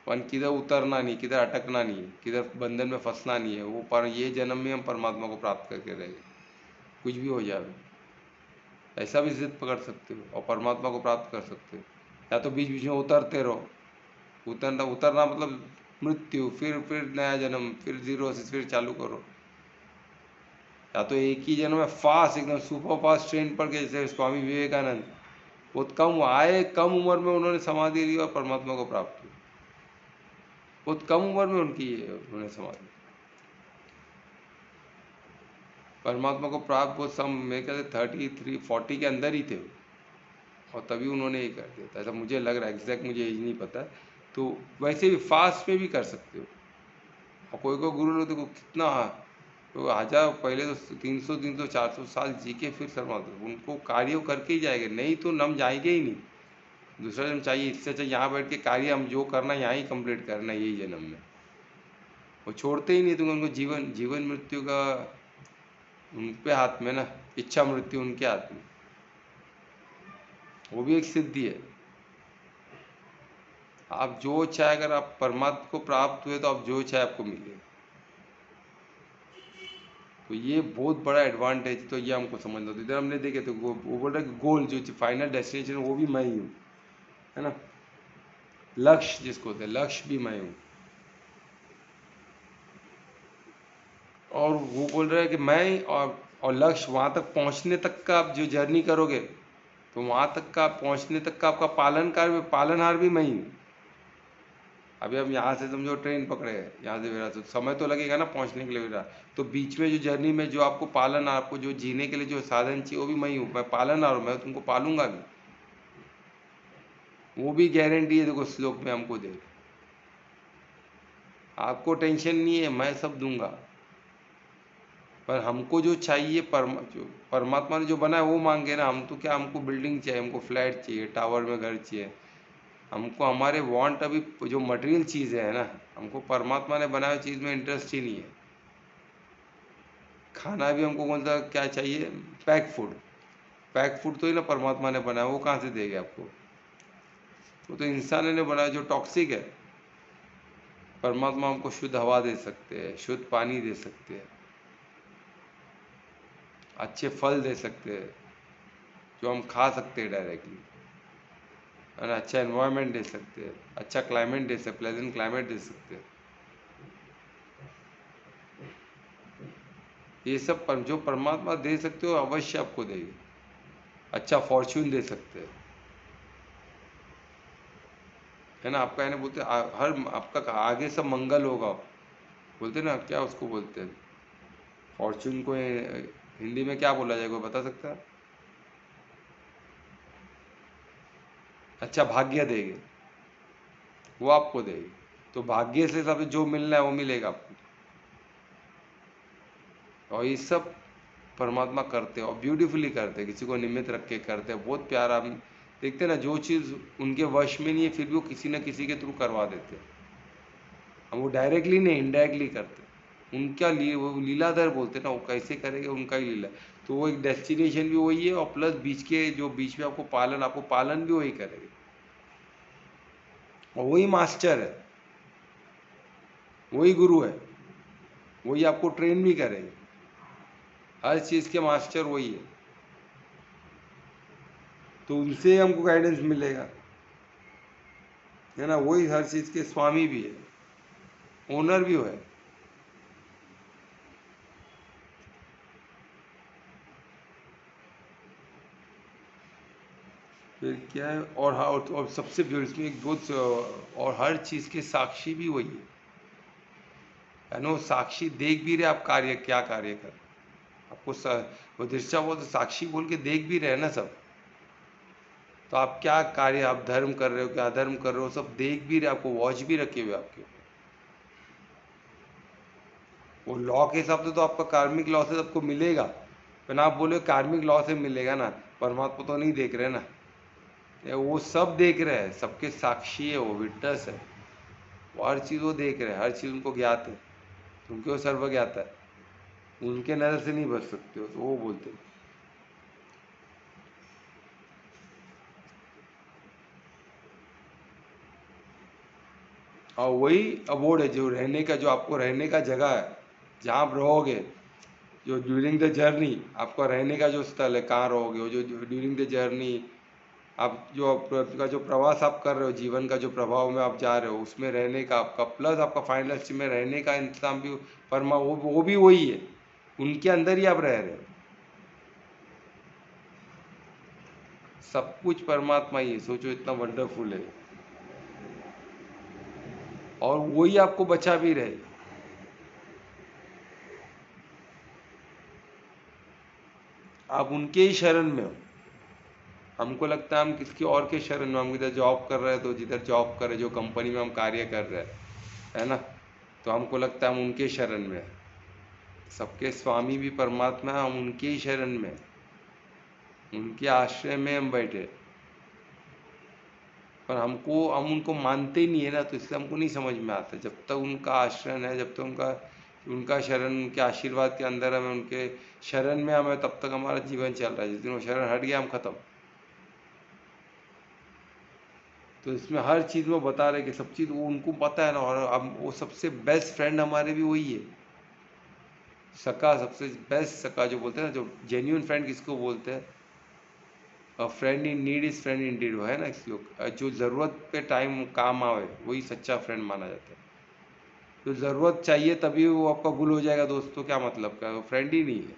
पर किधर उतरना नहीं, किधर अटकना नहीं है, किधर बंधन में फंसना नहीं है। वो पर ये जन्म में हम परमात्मा को प्राप्त करके रहेंगे, कुछ भी हो जाए। ऐसा भी जिद पकड़ सकते हो और परमात्मा को प्राप्त कर सकते हो, या तो बीच बीच में उतरते रहो। उतरना, उतरना मतलब मृत्यु, फिर नया जन्म, फिर जीरो से फिर चालू करो। या तो एक ही जन्म में फास्ट, एकदम सुपर फास्ट ट्रेन पर के, जैसे स्वामी विवेकानंद, बहुत कम आए, कम उम्र में उन्होंने समाधि ली और परमात्मा को प्राप्त किया। बहुत कम उम्र में उन्होंने समाधि, परमात्मा को प्राप्त बहुत सम, मेरे ख्याल से 33-40 के अंदर ही थे, और तभी उन्होंने ये कर दिया था, ऐसा मुझे लग रहा है। एग्जैक्ट मुझे एज नहीं पता। तो वैसे भी फास्ट में भी कर सकते हो। और कोई कोई गुरु लोग देखो कितना, तो 1000 पहले तो 300-400 साल जी के फिर शर्माते, उनको कार्य करके ही जाएंगे, नहीं तो हम जाएंगे ही नहीं। दूसरा जन्म चाहिए, इससे अच्छा यहाँ बैठ के कार्य हम जो करना यहाँ ही कंप्लीट करना, यही जन्म में। वो छोड़ते ही नहीं, तो उनको जीवन मृत्यु का उनके हाथ में ना, इच्छा मृत्यु उनके हाथ में, वो भी एक सिद्धि है। आप जो चाहे, अगर आप परमात्मा को प्राप्त हुए तो आप जो चाहे आपको मिलेगा। तो ये बहुत बड़ा एडवांटेज, तो ये हमको समझना। तो इधर हमने देखे तो वो बोल रहा है कि गोल जो फाइनल डेस्टिनेशन वो भी मैं ही हूँ, है ना। लक्ष्य जिसको होते हैं, लक्ष्य भी मैं हूँ। और वो बोल रहा है कि मैं, और लक्ष्य, वहाँ तक पहुँचने तक का आप जो जर्नी करोगे, तो वहाँ तक का पहुँचने तक का आपका पालनहार भी मैं ही हूँ। अभी हम यहाँ से समझो ट्रेन पकड़े हैं, यहाँ से विराट, तो समय तो लगेगा ना पहुँचने के लिए विराट। तो बीच में जो जर्नी में जो आपको आपको जो जीने के लिए जो साधन चाहिए, वो भी मैं ही हूँ। मैं पालनहार हूँ, मैं तुमको पालूंगा भी, वो भी गारंटी है। देखो श्लोक में हमको दे, आपको टेंशन नहीं है, मैं सब दूंगा। पर हमको जो चाहिए, जो परमात्मा ने जो बनाया वो मांगे ना। हम तो क्या, हमको बिल्डिंग चाहिए, हमको फ्लैट चाहिए, टावर में घर चाहिए, हमको हमारे वांट, अभी जो मटेरियल चीज़ें है ना, हमको परमात्मा ने बनाया चीज़ में इंटरेस्ट ही नहीं है। खाना भी हमको कौन सा क्या चाहिए, पैक फूड, पैक फूड तो ही ना परमात्मा ने बनाया, वो कहाँ से देगा आपको? वो तो इंसान ने बनाया जो टॉक्सिक है। परमात्मा हमको शुद्ध हवा दे सकते हैं, शुद्ध पानी दे सकते हैं, अच्छे फल दे सकते हैं जो हम खा सकते हैं डायरेक्टली, और अच्छा एनवायरनमेंट दे सकते हैं, अच्छा क्लाइमेट दे सकते, प्लेजेंट क्लाइमेट दे सकते हैं। ये सब जो परमात्मा दे सकते हो अवश्य आपको देगी। अच्छा फॉर्च्यून दे सकते हैं, है ना। आपका यानी बोलते हर आपका आगे सब मंगल होगा, बोलते ना, क्या उसको बोलते हैं फॉर्च्यून को हिंदी में क्या बोला जाएगा, कोई बता सकता है? अच्छा भाग्य देगी, वो आपको देगी। तो भाग्य से सब जो मिलना है वो मिलेगा आपको। और ये सब परमात्मा करते हैं और ब्यूटीफुली करते हैं, किसी को निमित्त रख के करते हैं, बहुत प्यारा। हम देखते हैं ना, जो चीज़ उनके वश में नहीं है फिर भी वो किसी न किसी के थ्रू करवा देते हैं। हम वो डायरेक्टली नहीं, इनडायरेक्टली करते हैं। उनका वो लीलाधर बोलते हैं ना, वो कैसे करेंगे उनका ही लीला। तो वो एक डेस्टिनेशन भी वही है और प्लस बीच के जो बीच में आपको पालन भी वही करेंगे, और वही मास्टर है, वही गुरु है, वही आपको ट्रेन भी करेंगे। हर चीज़ के मास्टर वही है, तो उनसे हमको गाइडेंस मिलेगा, है ना। वही हर चीज़ के स्वामी भी है, ओनर भी है। फिर क्या है, और हाँ, और सबसे इसमें एक बहुत, और हर चीज़ के साक्षी भी वही है ना। वो साक्षी देख भी रहे आप कार्य, क्या कार्य कर आपको वो दृष्टा वो तो साक्षी बोल के देख भी रहे हैं ना सब। तो आप क्या कार्य, आप धर्म कर रहे हो क्या अधर्म कर रहे हो, सब देख भी रहे, आपको वॉच भी रखे हुए आपके ऊपर। वो लॉ के हिसाब से तो आपका कार्मिक लॉ से सबको मिलेगा, पर आप बोले कार्मिक लॉ से मिलेगा ना, परमात्मा तो नहीं देख रहे ना। वो सब देख रहे हैं, सबके साक्षी है, वो विटनेस है, वो हर चीज़ वो देख रहे हैं, हर चीज़ उनको ज्ञात है, क्योंकि वो सर्व ज्ञात है, उनके नज़र से नहीं बच सकते हो, तो वो बोलते हैं। और वही अबोर्ड है, जो रहने का, जो आपको रहने का जगह है, जहाँ आप रहोगे, जो ड्यूरिंग द जर्नी आपका रहने का जो स्थल है, कहाँ रहोगे, वो जो ड्यूरिंग द जर्नी आप जो आपका जो प्रवास आप कर रहे हो, जीवन का जो प्रभाव में आप जा रहे हो, उसमें रहने का आपका, प्लस आपका फाइनल में रहने का इंतजाम भी वो भी वही है, उनके अंदर ही आप रह रहे हो। सब कुछ परमात्मा ही है, सोचो इतना वंडरफुल है, और वही आपको बचा भी रहे। आप उनके ही शरण में हो। हमको लगता है हम किसी और के शरण में, हम इधर जॉब कर रहे हैं तो जिधर जॉब कर रहे, जो कंपनी में हम कार्य कर रहे हैं, है ना, तो हमको लगता है हम उनके शरण में हैं। सबके स्वामी भी परमात्मा है, हम उनके ही शरण में, उनके आश्रय में हम बैठे। पर हम उनको मानते ही नहीं है ना, तो इसलिए हमको नहीं समझ में आता। जब तक उनका आश्रय है, जब तक उनका शरण, उनके आशीर्वाद के अंदर हमें, उनके शरण में हमें, तब तक हमारा जीवन चल रहा है। जिस दिन वो शरण हट गया हम खत्म। तो इसमें हर चीज़ में बता रहे कि सब चीज़ वो उनको पता है ना, और अब वो सबसे बेस्ट फ्रेंड हमारे भी वही है। सका, सबसे बेस्ट सका जो बोलते हैं ना, जो जेन्यून फ्रेंड किसको बोलते हैं, friend in need is friend in deed, है ना। जो ज़रूरत पे टाइम काम आवे वही सच्चा फ्रेंड माना जाता है। तो ज़रूरत चाहिए तभी वो आपका गुल हो जाएगा दोस्त, तो क्या मतलब का, वो फ्रेंड ही नहीं है।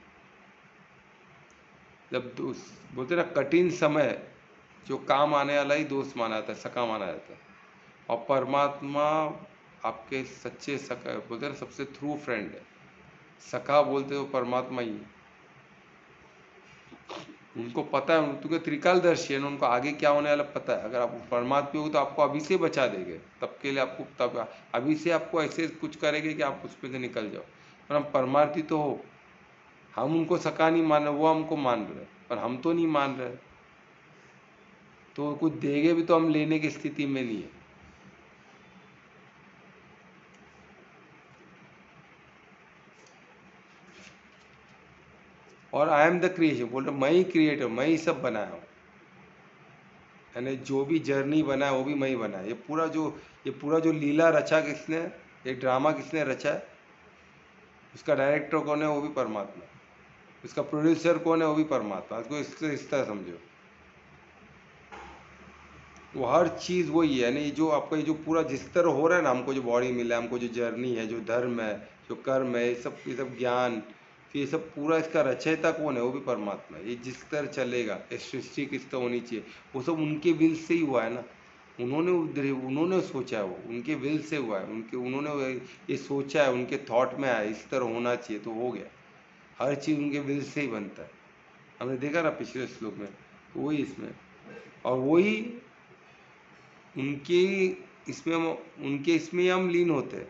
जब दोस्त बोलते ना, कठिन समय जो काम आने वाला ही दोस्त माना जाता है, सका माना जाता है। और परमात्मा आपके सच्चे सका बोलते हैं ना, सबसे थ्रू फ्रेंड है। सखा बोलते हो परमात्मा ही, उनको पता है, क्योंकि त्रिकालदर्शी है ना, उनको आगे क्या होने वाला पता है। अगर आप परमात्मा हो तो आपको अभी से बचा देंगे, तब के लिए आपको, तब अभी से आपको ऐसे कुछ करेंगे कि आप उस पर से निकल जाओ। पर हम परमार्थी तो हो, हम उनको सका नहीं मान रहे, वो हमको मान रहे, पर हम तो नहीं मान रहे, तो कुछ देंगे भी तो हम लेने की स्थिति में नहीं है। और आई एम द क्रिएशन, बोल रहे मैं ही क्रिएटर, मैं ही सब बनाया हूँ। यानी जो भी जर्नी बना है वो भी मैं ही बनाया। ये पूरा जो लीला रचा किसने, ये ड्रामा किसने रचा है, उसका डायरेक्टर कौन है, वो भी परमात्मा। उसका प्रोड्यूसर कौन है, वो भी परमात्मा। इसको इस तरह समझो, वो हर चीज़ वही है। यानी जो आपका ये जो पूरा जिस तरह हो रहा है ना, हमको जो बॉडी मिला है, हमको जो जर्नी है, जो धर्म है, जो कर्म है, ये सब ज्ञान, फिर ये सब पूरा इसका रचयिता कौन है, वो भी परमात्मा है। ये जिस तरह चलेगा, ये सृष्टि किस तरह होनी चाहिए, वो सब उनके विल से ही हुआ है ना। उन्होंने सोचा है, वो उनके विल से हुआ है, उन्होंने ये सोचा है, उनके थॉट में आया इस तरह होना चाहिए तो हो गया। हर चीज़ उनके विल से ही बनता है। हमने देखा ना पिछले श्लोक में, तो वही इसमें, और वही उनके इसमें हम लीन होते हैं।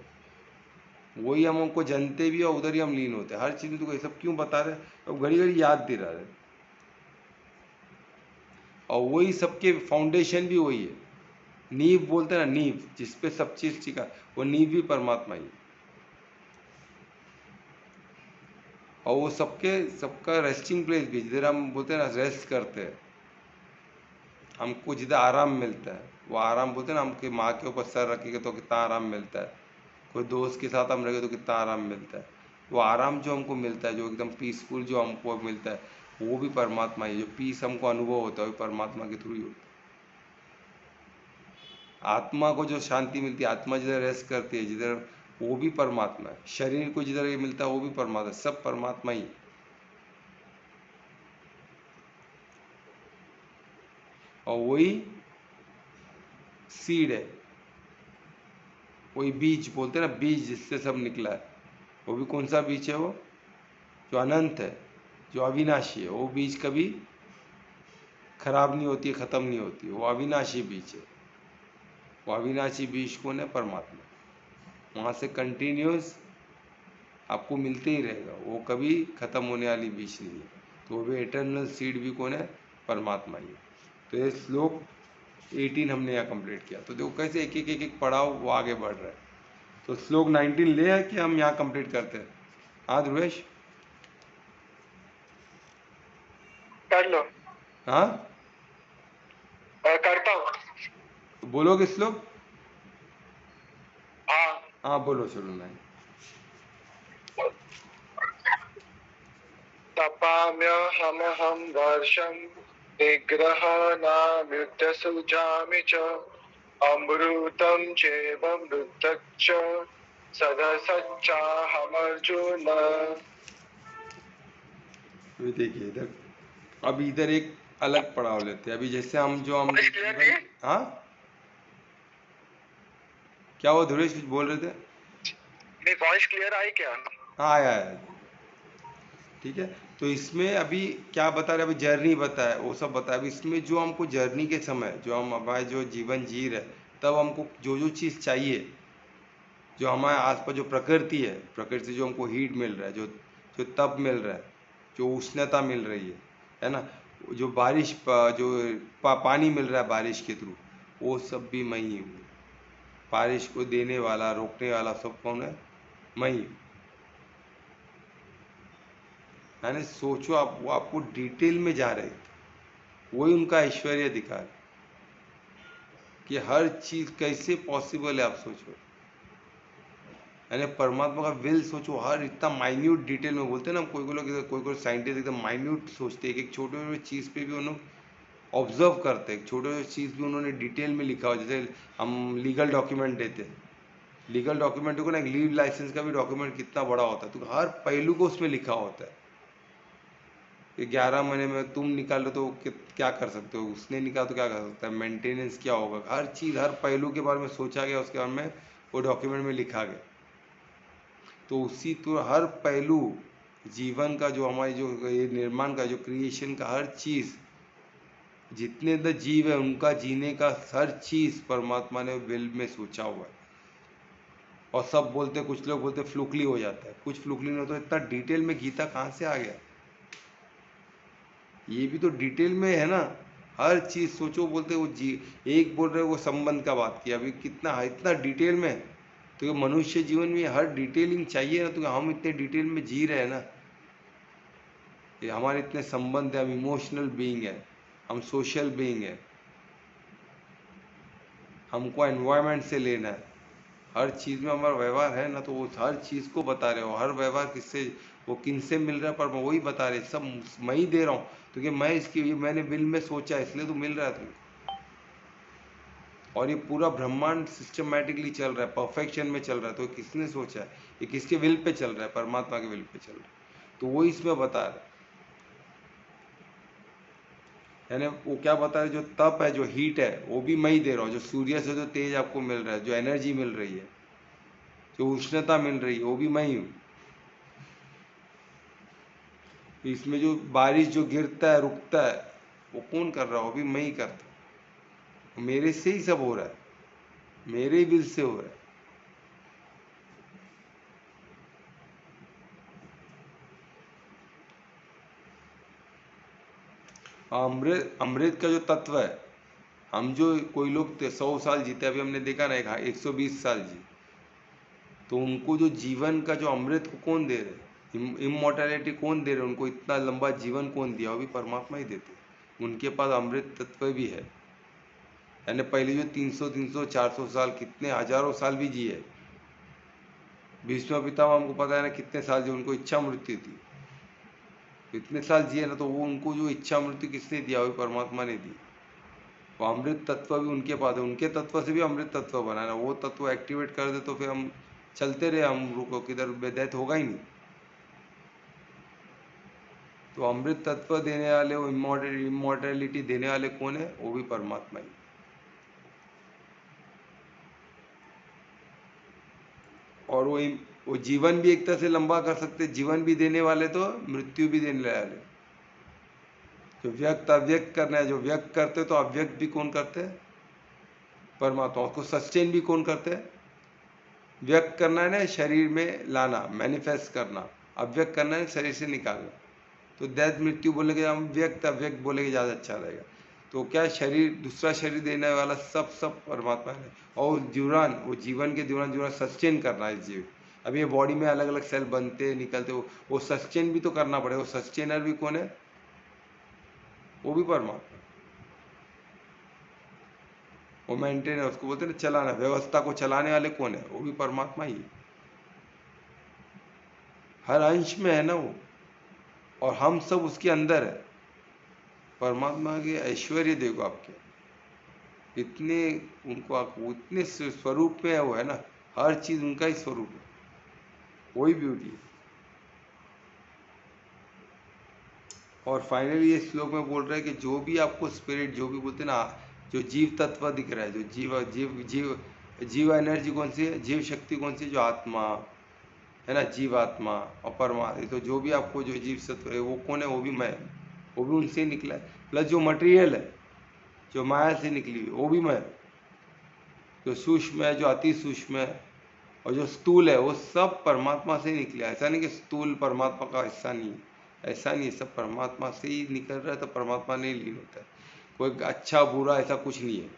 वही हम हमको जानते भी और उधर ही हम लीन होते हैं। हर चीज़ में तो ये सब क्यों बता रहे, अब घड़ी घड़ी याद दिला रहे। और वही सबके फाउंडेशन भी वही है, नींव बोलते हैं ना, नींव जिसपे सब चीज़ टिका, वो नींव भी परमात्मा ही है। और वो सबका रेस्टिंग प्लेस भी, जिधर हम बोलते हैं ना रेस्ट करते हैं, हमको जिधर आराम मिलता है, वो आराम बोलते हैं ना, हमके माँ के ऊपर सर रखेंगे तो कितना आराम मिलता है, कोई दोस्त के साथ हम रहे तो कितना आराम मिलता है। वो आराम जो हमको मिलता है, जो एकदम पीसफुल जो हमको मिलता है, वो भी परमात्मा ही। जो पीस हमको अनुभव होता है वो परमात्मा के थ्रू ही होता है। आत्मा को जो शांति मिलती है, आत्मा जिधर रेस्ट करती है, जिधर, वो भी परमात्मा है। शरीर को जिधर ये मिलता है वो भी परमात्मा, सब परमात्मा ही। और वही सीड है, वही बीज बोलते हैं ना, बीज जिससे सब निकला है। वो भी कौन सा बीज है, वो जो अनंत है, जो अविनाशी है। वो बीज कभी खराब नहीं होती है, ख़त्म नहीं होती है, वो अविनाशी बीज है। वो अविनाशी बीज कौन है, परमात्मा। वहाँ से कंटिन्यूस आपको मिलते ही रहेगा, वो कभी ख़त्म होने वाली बीज नहीं है। तो वो भी एटर्नल सीड भी कौन है, परमात्मा ही है। तो ये श्लोक 18 हमने यहाँ कंप्लीट किया। तो देखो कैसे एक पड़ाव वो आगे बढ़ रहा है। तो श्लोक 19 ले है कि हम यहाँ कंप्लीट करते हैं। हाँ ध्रुवेश, कर लो। हाँ करता हूँ। तो बोलोगे श्लोक? हाँ। हाँ बोलो, चलो नहीं। तपाम्यहमहं वर्षं निग्रहाणामृतसुजामि च अमृतं चैवमृतच्च सदसच्चाहमर्जुन। अभी देखिए इधर, अभी इधर एक अलग पड़ाव लेते हैं। अभी जैसे हम हाँ क्या हुआ ध्रुवेश, कुछ बोल रहे थे? मेरी वॉइस क्लियर आई क्या? हाँ आया। ठीक है, तो इसमें अभी क्या बता रहे, अभी जर्नी बताया, वो सब बताया। अभी इसमें जो हमको जर्नी के समय, जो हम हमारे जो जीवन जी रहे, तब हमको जो जो चीज़ चाहिए, जो हमारे आसपास जो प्रकृति है, प्रकृति से जो हमको हीट मिल रहा है, जो जो तप मिल रहा है, जो उष्णता मिल रही है ना, जो पानी मिल रहा है बारिश के थ्रू, वो सब भी मैं ही हूँ। बारिश को देने वाला, रोकने वाला सब कौन है, मैं ही हूँ। यानी सोचो आप, वो आपको डिटेल में जा रहे थे, वही उनका ऐश्वर्य दिखा रहे कि हर चीज़ कैसे पॉसिबल है। आप सोचो, यानी परमात्मा का विल सोचो, हर इतना माइन्यूट डिटेल में बोलते हैं ना, कोई साइंटिस्ट एकदम माइन्यूट सोचते हैं, एक छोटे छोटे चीज़ पे भी उन्होंने ऑब्जर्व करते हैं, छोटे छोटे चीज़ भी उन्होंने डिटेल में लिखा हो। जैसे हम लीगल डॉक्यूमेंट देते हैं, लीगल डॉक्यूमेंट को ना, एक लीव लाइसेंस का भी डॉक्यूमेंट कितना बड़ा होता है, तो हर पहलू को उसमें लिखा होता है कि 11 महीने में तुम निकालो तो क्या कर सकते हो, उसने निकाला तो क्या कर सकता है, मेंटेनेंस क्या होगा, हर चीज़, हर पहलू के बारे में सोचा गया, उसके बारे में वो डॉक्यूमेंट में लिखा गया। तो उसी तो हर पहलू जीवन का, जो हमारी जो ये निर्माण का, जो क्रिएशन का हर चीज़, जितने द जीव है उनका जीने का हर चीज़ परमात्मा ने विल में सोचा हुआ है। और सब बोलते, कुछ लोग बोलते फ्लुकली हो जाता है, कुछ फ्लुकली नहीं होता। इतना डिटेल में गीता कहाँ से आ गया, ये भी तो डिटेल में है ना, हर चीज़ सोचो। बोलते वो एक बोल रहे वो संबंध का बात किया, अभी कितना इतना डिटेल में। तो मनुष्य जीवन में हर डिटेलिंग चाहिए ना, तो हम इतने डिटेल में जी रहे हैं ना, ये हमारे इतने संबंध है, हम इमोशनल बीइंग है, हम सोशल बीइंग है, हमको एनवायरनमेंट से लेना है। हर चीज़ में हमारा व्यवहार है ना, तो वो हर चीज़ को बता रहे हो, हर व्यवहार किससे, वो किन से मिल रहा है, पर वही बता रहे, सब मैं ही दे रहा हूँ, क्योंकि मैं इसकी मैंने दिल में सोचा इसलिए तो मिल रहा है तुमको। और ये पूरा ब्रह्मांड सिस्टमेटिकली चल रहा है, परफेक्शन में चल रहा है, तो किसने सोचा है, ये किसके विल पे चल रहा है, परमात्मा के विल पे चल रहा है, तो वो इसमें बता रहा है। यानी वो क्या बता रहे, जो तप है, जो हीट है, वो भी मैं ही दे रहा हूँ, जो सूर्य से जो तेज आपको मिल रहा है, जो एनर्जी मिल रही है, जो उष्णता मिल रही है, वो भी मैं ही हूँ। इसमें जो बारिश जो गिरता है, रुकता है, वो कौन कर रहा है, वो भी मैं ही करता हूँ, मेरे से ही सब हो रहा है, मेरे विल से हो रहा है। अमृत, अमृत का जो तत्व है, हम जो कोई लोग 100 साल जीते, अभी हमने देखा ना, 120 साल जी, तो उनको जो जीवन का जो अमृत को कौन दे रहे, इमोर्टैलिटी कौन दे रहे, उनको इतना लंबा जीवन कौन दिया, वो भी परमात्मा ही देते, उनके पास अमृत तत्व भी है। यानी पहले जो 300 400 साल, कितने हजारों साल भी जिए, भीष्म पितामह हमको पता है ना कितने साल जिए, उनको इच्छा मृत्यु थी, इतने साल जिए ना, तो वो उनको जो इच्छा मृत्यु किसने दिया, वो परमात्मा ने दी। वो अमृत तत्व भी उनके पास है, उनके तत्व से भी अमृत तत्व बना है ना, वो तत्व एक्टिवेट कर दे तो फिर हम चलते रहे, हम रुको, किधर डेथ होगा ही नहीं। तो अमृत तत्व देने वाले, वो इमोर्टैलिटी देने वाले कौन है, वो भी परमात्मा ही। और वो जीवन भी एक तरह से लंबा कर सकते, जीवन भी देने वाले तो मृत्यु भी देने वाले। जो व्यक्त अव्यक्त करना है, जो व्यक्त करते तो अव्यक्त भी कौन करते हैं, परमात्मा। उसको सस्टेन भी कौन करते हैं, व्यक्त करना है ना, शरीर में लाना, मैनिफेस्ट करना, अव्यक्त करना है शरीर से निकालना। तो दैत मृत्यु बोलेंगे, हम व्यक्त अव्यक्त बोलेंगे ज़्यादा अच्छा रहेगा। तो क्या शरीर, दूसरा शरीर देने वाला सब सब परमात्मा है। और दौरान, वो जीवन के दौरान जो सस्टेन करना है जीव, अभी ये बॉडी में अलग अलग सेल बनते निकलते, वो सस्टेन भी तो करना पड़ेगा, वो सस्टेनर भी कौन है, वो भी परमात्मा। वो मेंटेन है, उसको बोलते हैं ना चलाना, व्यवस्था को चलाने वाले कौन है, वो भी परमात्मा ही है। हर अंश में है ना वो, और हम सब उसके अंदर है। परमात्मा के ऐश्वर्य देखो आपके, इतने उनको, इतने स्वरूप में है वो, है ना, हर चीज उनका ही स्वरूप है, वही ब्यूटी है। और फाइनली ये श्लोक में बोल रहे हैं कि जो भी आपको स्पिरिट, जो भी बोलते हैं ना, जो जीव तत्व दिख रहा है, जो जीव जीव जीव जीव एनर्जी कौन सी है, जीव शक्ति कौन सी है, जो आत्मा है ना, जीवात्मा और परमात्मा, तो जो भी आपको जो जीव तत्व है, वो कौन है, वो भी मैं, वो भी उनसे निकला है। प्लस जो मटेरियल है, जो माया से निकली हुई, वो भी मैं, जो सूक्ष्म है, जो अति सूक्ष्म है, और जो स्थूल है, वो सब परमात्मा से निकला। ऐसा नहीं कि स्थूल परमात्मा का हिस्सा नहीं है, ऐसा नहीं, सब परमात्मा से ही निकल रहा है, तो परमात्मा नहीं लीन होता है। कोई अच्छा बुरा ऐसा कुछ नहीं है।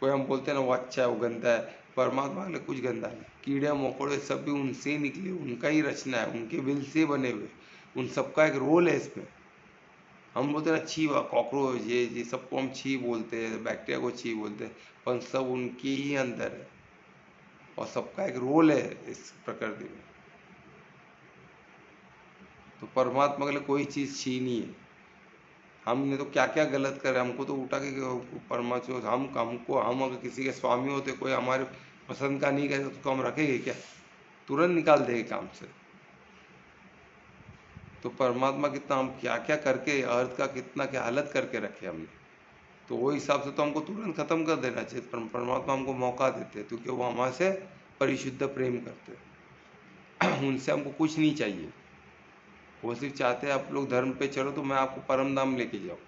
कोई हम बोलते हैं ना वो अच्छा है, वो गंदा है, परमात्मा के लिए कुछ गंदा नहीं। कीड़े मकोड़े सब भी उनसे ही निकले, उनका ही रचना है, उनके विल से बने हुए, उन सबका एक रोल है इसमें। हम बोलते हैं ना छी, कॉकरोच, ये सबको हम छी बोलते हैं, बैक्टीरिया को छी बोलते हैं, पर सब उनके ही अंदर है, और सबका एक रोल है इस प्रकृति में। तो परमात्मा के लिए कोई चीज़ छी नहीं है। हमने तो क्या क्या गलत करे, हमको तो उठा के परमात्मा, हमको, हम अगर किसी के स्वामी होते, कोई हमारे पसंद का नहीं करे, तो हम रखेंगे क्या, तुरंत निकाल देंगे काम से। तो परमात्मा कितना, हम क्या क्या करके अर्थ का कितना क्या हालत करके रखे हमने, तो वो हिसाब से तो हमको तुरंत खत्म कर देना चाहिए। परमात्मा हमको मौका देते हैं, क्योंकि वो हमारे से परिशुद्ध प्रेम करते हैं। उनसे हमको कुछ नहीं चाहिए, वो सिर्फ चाहते हैं आप लोग धर्म पे चलो, तो मैं आपको परम धाम लेके जाऊँ।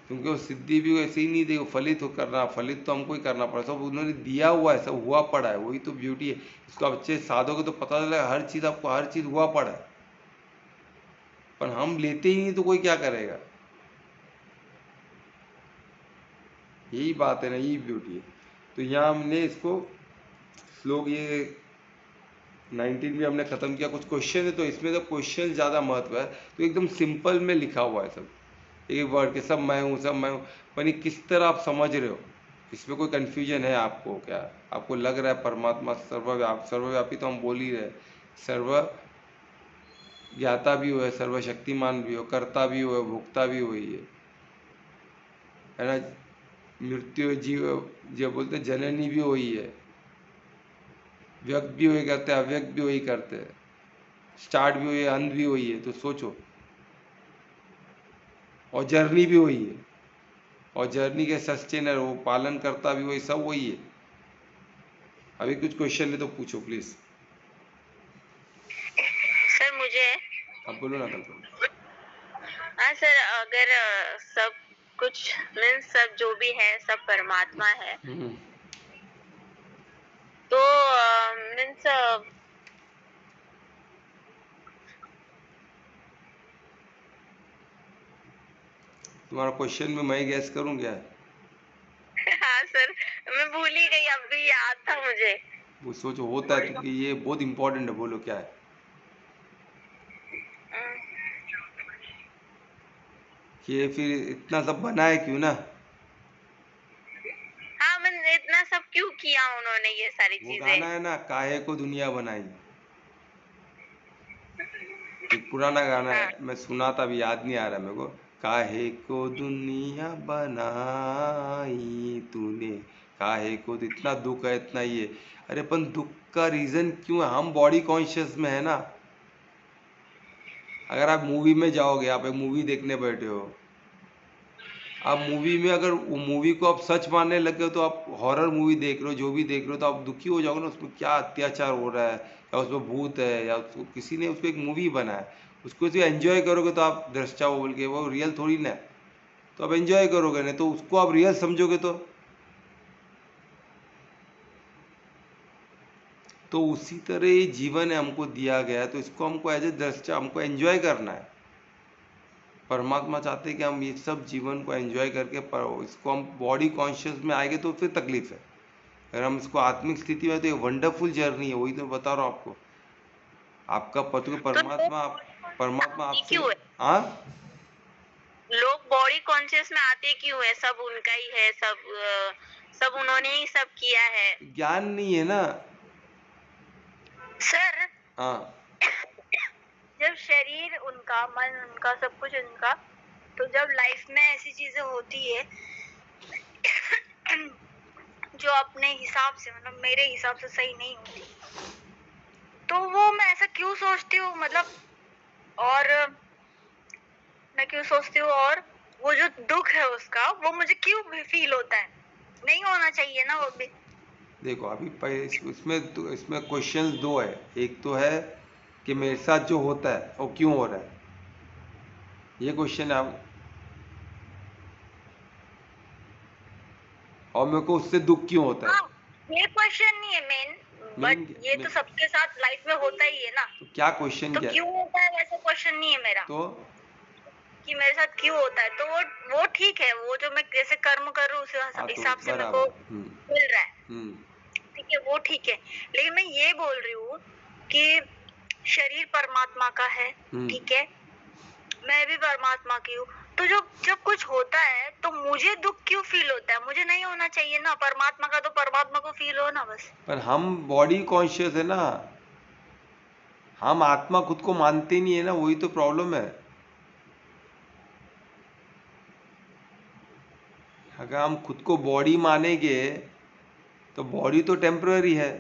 क्योंकि वो सिद्धि भी वैसे ही नहीं देगा, फलित हो करना, फलित तो हमको ही करना पड़ा, सब उन्होंने दिया हुआ है, सब हुआ पड़ा है, वही तो ब्यूटी है। इसको आप अच्छे साधोगे तो पता चलेगा, हर चीज़ आपको, हर चीज़ हुआ पड़ा है, पर हम लेते ही नहीं, तो कोई क्या करेगा। यही बात है ना, यही ब्यूटी है। तो यहाँ हमने इसको श्लोक ये 19 भी हमने ख़त्म किया। कुछ क्वेश्चन है तो इसमें तो क्वेश्चन ज़्यादा महत्व है, तो एकदम सिंपल में लिखा हुआ है सब, एक वर्ड के सब मैं हूँ, सब मैं हूँ, पर ये किस तरह आप समझ रहे हो, इसमें कोई कन्फ्यूजन है आपको क्या? आपको लग रहा है परमात्मा सर्वव्यापी तो हम बोल ही रहे, सर्व ज्ञाता भी हुए, सर्वशक्तिमान भी हो, कर्ता भी हुए, भोक्ता भी हुई है ना, मृत्यु जीव जो बोलते जननी भी हुई है, व्यक्त भी वही करते हैं, अव्यक्त भी वही करते हैं, स्टार्ट भी हुई है, अंत भी वही है, तो सोचो। और जर्नी भी वही है, और जर्नी के सस्टेनर वो पालन करता भी वही, सब वही है। अभी कुछ क्वेश्चन है तो पूछो प्लीज। सर मुझे अब बोलो ना कल। हाँ सर, अगर सब कुछ मीन्स सब जो भी है सब परमात्मा है, तो मीन्स तुम्हारा क्वेश्चन में मैं गैस करूं क्या? हाँ सर, मैं भूल ही गई, अभी याद था मुझे। वो सोचो होता है, क्योंकि ये बहुत इंपॉर्टेंट है, बोलो क्या है? ये फिर इतना सब बनाए क्यों ना? हाँ, मैंने इतना सब क्यों किया उन्होंने ये सारी वो चीजें? गाना है ना, काहे को दुनिया बनाई, एक पुराना गाना है, मैं सुना था, अभी याद नहीं आ रहा मेरे को। काहे को दुनिया बनाई तूने, काहे को, इतना दुख है, इतना ये। अरे अपन दुख का रीजन क्यों है? हम बॉडी कॉन्शियस में है ना। अगर आप मूवी में जाओगे, आप एक मूवी देखने बैठे हो, आप मूवी में अगर वो मूवी को आप सच मानने लगे हो, तो आप हॉरर मूवी देख रहे हो, जो भी देख रहे हो, तो आप दुखी हो जाओगे ना, उसमें क्या अत्याचार हो रहा है, या उसमें भूत है, या उसको किसी ने उसको एक मूवी बनाया, उसको जो एंजॉय करोगे तो आप दृष्टा हो बोल के, वो रियल थोड़ी ना है, तो आप एंजॉय करोगे, नहीं तो उसको आप रियल समझोगे तो उसी तरह ये जीवन है, हमको दिया गया है, तो इसको हमको एज ए दृष्टा हमको एंजॉय करना है। परमात्मा चाहते हैं कि हम ये सब जीवन को एंजॉय करके इसको हम बॉडी कॉन्शियस में आएंगे तो फिर तकलीफ है। अगर हम इसको आत्मिक स्थिति में, तो ये वंडरफुल जर्नी है, वही तो बता रहा हूँ आपको। आपका पति परमात्मा आपसे, हाँ, लोग बॉडी कॉन्शियस में आते क्यों है? सब उनका ही है, सब उन्होंने ही सब किया है। ज्ञान नहीं है ना सर। हाँ, जब शरीर उनका, मन उनका, सब कुछ उनका, तो जब लाइफ में ऐसी चीजें होती है जो अपने हिसाब से, मतलब मेरे हिसाब से सही नहीं होती, तो वो मैं ऐसा क्यों सोचती हूँ, मतलब, और मैं क्यों सोचती हूँ, और वो जो दुख है उसका, वो मुझे क्यों फील होता है? नहीं होना चाहिए ना वो भी। देखो अभी इसमें क्वेश्चन दो है। एक तो है कि मेरे साथ जो होता है वो क्यों हो रहा है, ये क्वेश्चन है। और मेरे को उससे दुख क्यों होता है। हाँ, ये क्वेश्चन नहीं है मेन, बट ये तो सबके साथ लाइफ में होता ही है ना। तो क्या क्वेश्चन तो क्या क्यों होता है, वैसा क्वेश्चन नहीं है मेरा, तो कि मेरे साथ क्यों होता है। तो वो ठीक है, वो जो मैं जैसे कर्म कर रहा हूँ उस हिसाब से मेरे को मिल रहा है, ठीक है, वो ठीक है। लेकिन मैं ये बोल रही हूँ कि शरीर परमात्मा का है, ठीक है, मैं भी परमात्मा की हूँ, तो जब कुछ होता है तो मुझे दुख क्यों फील होता है? मुझे नहीं होना चाहिए ना। परमात्मा का तो परमात्मा को फील हो ना बस। पर हम बॉडी कॉन्शियस है ना, हम आत्मा खुद को मानते नहीं है ना, वही तो प्रॉब्लम है। अगर हम खुद को बॉडी मानेंगे तो बॉडी तो टेम्पररी है,